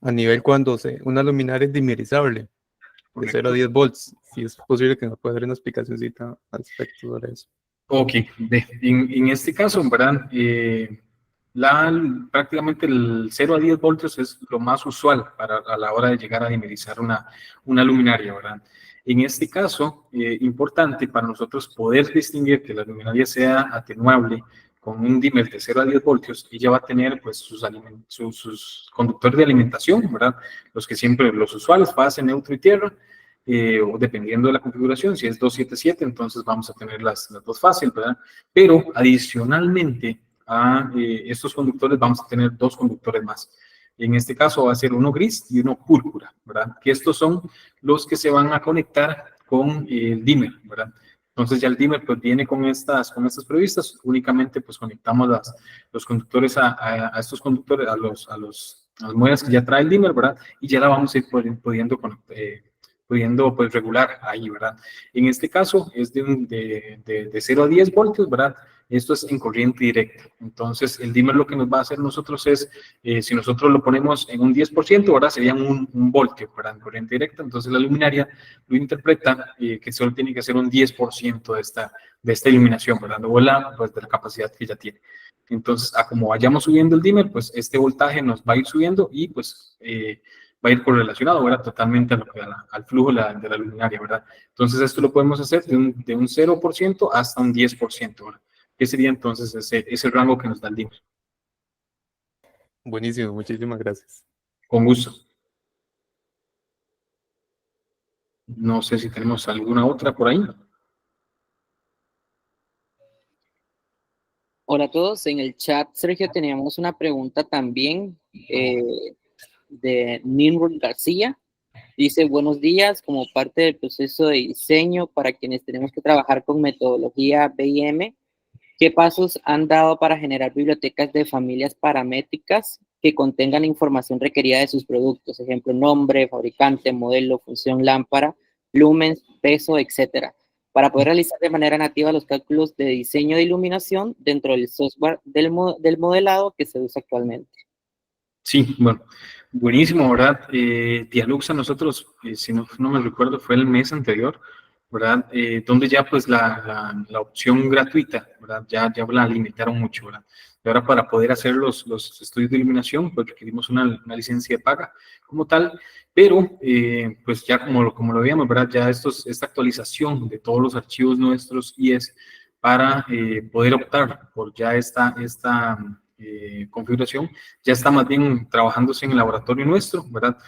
a nivel cuando una luminaria es dimerizable, de 0 a Correcto. 10 volts, si es posible que nos pueda dar una explicacióncita al respecto sobre eso. Ok, en este caso, ¿verdad? Prácticamente el 0 a 10 voltios es lo más usual a la hora de llegar a dimerizar una luminaria, ¿verdad? En este caso, importante para nosotros poder distinguir que la luminaria sea atenuable con un dimmer de 0 a 10 voltios, ella va a tener pues sus conductores de alimentación, ¿verdad? Los que siempre, los usuales, fase, neutro y tierra, o dependiendo de la configuración, si es 277, entonces vamos a tener las dos fácil, ¿verdad? Pero adicionalmente a estos conductores vamos a tener dos conductores más. En este caso va a ser uno gris y uno púrpura, ¿verdad? Que estos son los que se van a conectar con el dimmer, ¿verdad? Entonces ya el dimmer pues viene con estas previstas, únicamente pues conectamos los conductores a estos conductores, a las muelas que ya trae el dimmer, ¿verdad? Y ya la vamos a ir pudiendo pues regular ahí, ¿verdad? En este caso es de 0 a 10 voltios, ¿verdad? Esto es en corriente directa. Entonces, el dimmer lo que nos va a hacer nosotros es, si nosotros lo ponemos en un 10%, ¿verdad? Sería un voltio, ¿verdad? En corriente directa. Entonces, la luminaria lo interpreta que solo tiene que ser un 10% de esta iluminación, ¿verdad? Pues, de la capacidad que ya tiene. Entonces, a como vayamos subiendo el dimmer, pues este voltaje nos va a ir subiendo y pues va a ir correlacionado, ¿verdad? Totalmente al flujo de la luminaria, ¿verdad? Entonces, esto lo podemos hacer de un 0% hasta un 10%, ¿verdad? ¿Qué sería entonces ese rango que nos da el dimmer? Buenísimo, muchísimas gracias. Con gusto. No sé si tenemos alguna otra por ahí. Hola a todos, en el chat, Sergio, teníamos una pregunta también de Nimrod García. Dice, buenos días, como parte del proceso de diseño para quienes tenemos que trabajar con metodología BIM, ¿qué pasos han dado para generar bibliotecas de familias paramétricas que contengan información requerida de sus productos? Ejemplo, nombre, fabricante, modelo, función lámpara, lumens, peso, etcétera, para poder realizar de manera nativa los cálculos de diseño de iluminación dentro del software del modelado que se usa actualmente. Sí, bueno, buenísimo, ¿verdad? Dialux a nosotros, si no me recuerdo, fue el mes anterior, ¿verdad? Donde ya pues la opción gratuita, ¿verdad? Ya la limitaron mucho, ¿verdad? Y ahora para poder hacer los estudios de iluminación, pues requerimos una licencia de paga como tal, pero pues ya como lo veíamos, ¿verdad? Ya esta actualización de todos los archivos nuestros y es para poder optar por ya esta configuración, ya está más bien trabajándose en el laboratorio nuestro, ¿verdad?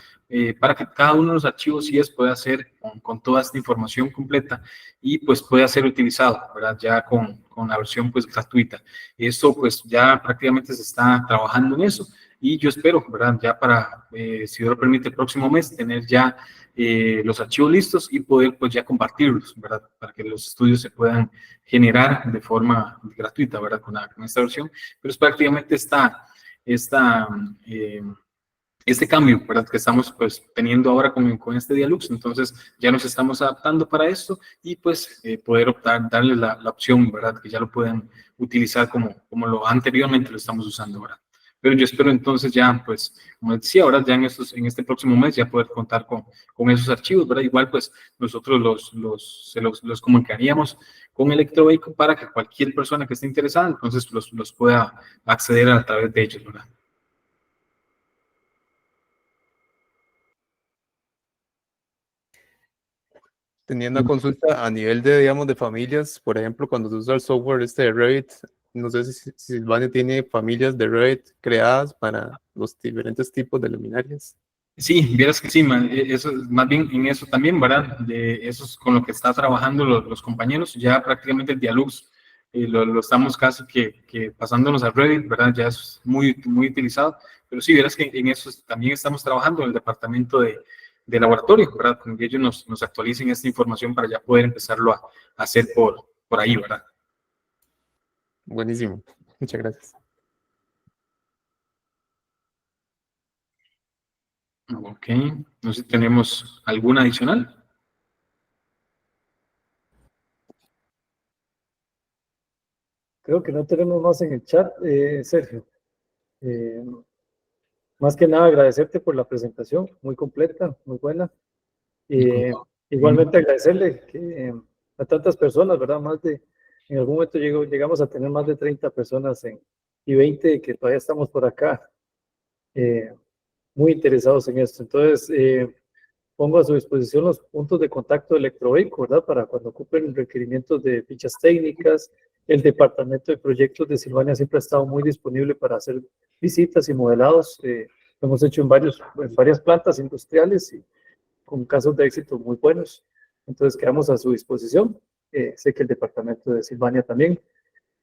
Para que cada uno de los archivos CIES pueda ser con toda esta información completa y pues pueda ser utilizado, ¿verdad? Ya con la versión pues gratuita. Esto pues ya prácticamente se está trabajando en eso y yo espero, ¿verdad? Ya para, si Dios lo permite, el próximo mes tener ya los archivos listos y poder pues ya compartirlos, ¿verdad? Para que los estudios se puedan generar de forma gratuita, ¿verdad? Con esta versión, pero es prácticamente este cambio, ¿verdad? Que estamos pues teniendo ahora con este Dialux, entonces ya nos estamos adaptando para esto y pues poder optar, darle la opción, ¿verdad? Que ya lo puedan utilizar como lo anteriormente lo estamos usando, ¿verdad? Pero yo espero entonces ya, pues, como les decía, ahora ya en este próximo mes ya poder contar con esos archivos, ¿verdad? Igual pues nosotros los comunicaríamos con Electrovehicle para que cualquier persona que esté interesada, entonces los pueda acceder a través de ellos, ¿verdad? Teniendo una consulta a nivel de, digamos, de familias, por ejemplo, cuando se usa el software este de Revit, no sé si Silvania tiene familias de Revit creadas para los diferentes tipos de luminarias. Sí, vieras que sí, eso, más bien en eso también, ¿verdad? Eso es con lo que está trabajando los compañeros, ya prácticamente el Dialux lo estamos casi que pasándonos a Revit, ¿verdad? Ya es muy utilizado, pero sí, vieras que en eso también estamos trabajando en el departamento de laboratorio, ¿verdad? Con que ellos nos actualicen esta información para ya poder empezarlo a hacer por ahí, ¿verdad? Buenísimo, muchas gracias. Ok, no sé si tenemos alguna adicional. Creo que no tenemos más en el chat, Sergio. Más que nada agradecerte por la presentación, muy completa, muy buena. Igualmente agradecerle que a tantas personas, ¿verdad? En algún momento llegamos a tener más de 30 personas y 20 que todavía estamos por acá, muy interesados en esto. Entonces, pongo a su disposición los puntos de contacto de Electrovehicle, ¿verdad? Para cuando ocupen requerimientos de fichas técnicas. El departamento de proyectos de Silvania siempre ha estado muy disponible para hacer visitas y modelados. Lo hemos hecho en varias plantas industriales con casos de éxito muy buenos. Entonces quedamos a su disposición. Sé que el departamento de Silvania también.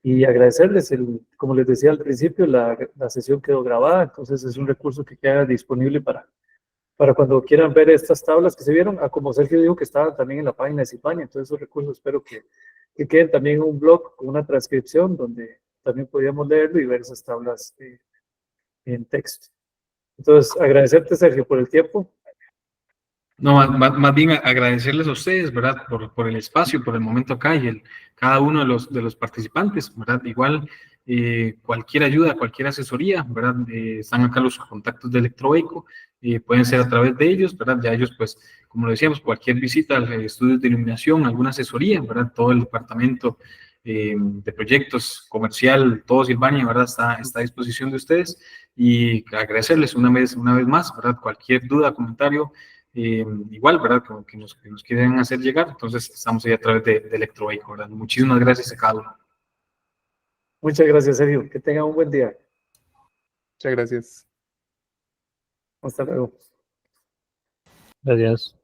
Y agradecerles, como les decía al principio, la sesión quedó grabada, entonces es un recurso que queda disponible para cuando quieran ver estas tablas que se vieron, como Sergio dijo que estaban también en la página de Silvania, entonces esos recursos espero que queden también en un blog con una transcripción donde también podríamos leerlo y ver esas tablas en texto. Entonces, agradecerte, Sergio, por el tiempo. No, más bien agradecerles a ustedes, ¿verdad? Por el espacio, por el momento acá y cada uno de los participantes, ¿verdad? Igual, cualquier ayuda, cualquier asesoría, ¿verdad? Están acá los contactos de Electroeco, pueden ser a través de ellos, ¿verdad? Ya ellos, pues, como lo decíamos, cualquier visita al estudio de iluminación, alguna asesoría, ¿verdad? Todo el departamento de proyectos comercial, todo Silvania, ¿verdad? Está a disposición de ustedes y agradecerles una vez más, ¿verdad? Cualquier duda, comentario, igual, ¿verdad? Que nos quieren hacer llegar, entonces estamos ahí a través de Electroeco, ¿verdad? Muchísimas gracias a cada uno. Muchas gracias, Sergio. Que tengan un buen día. Muchas gracias. Hasta luego. Gracias.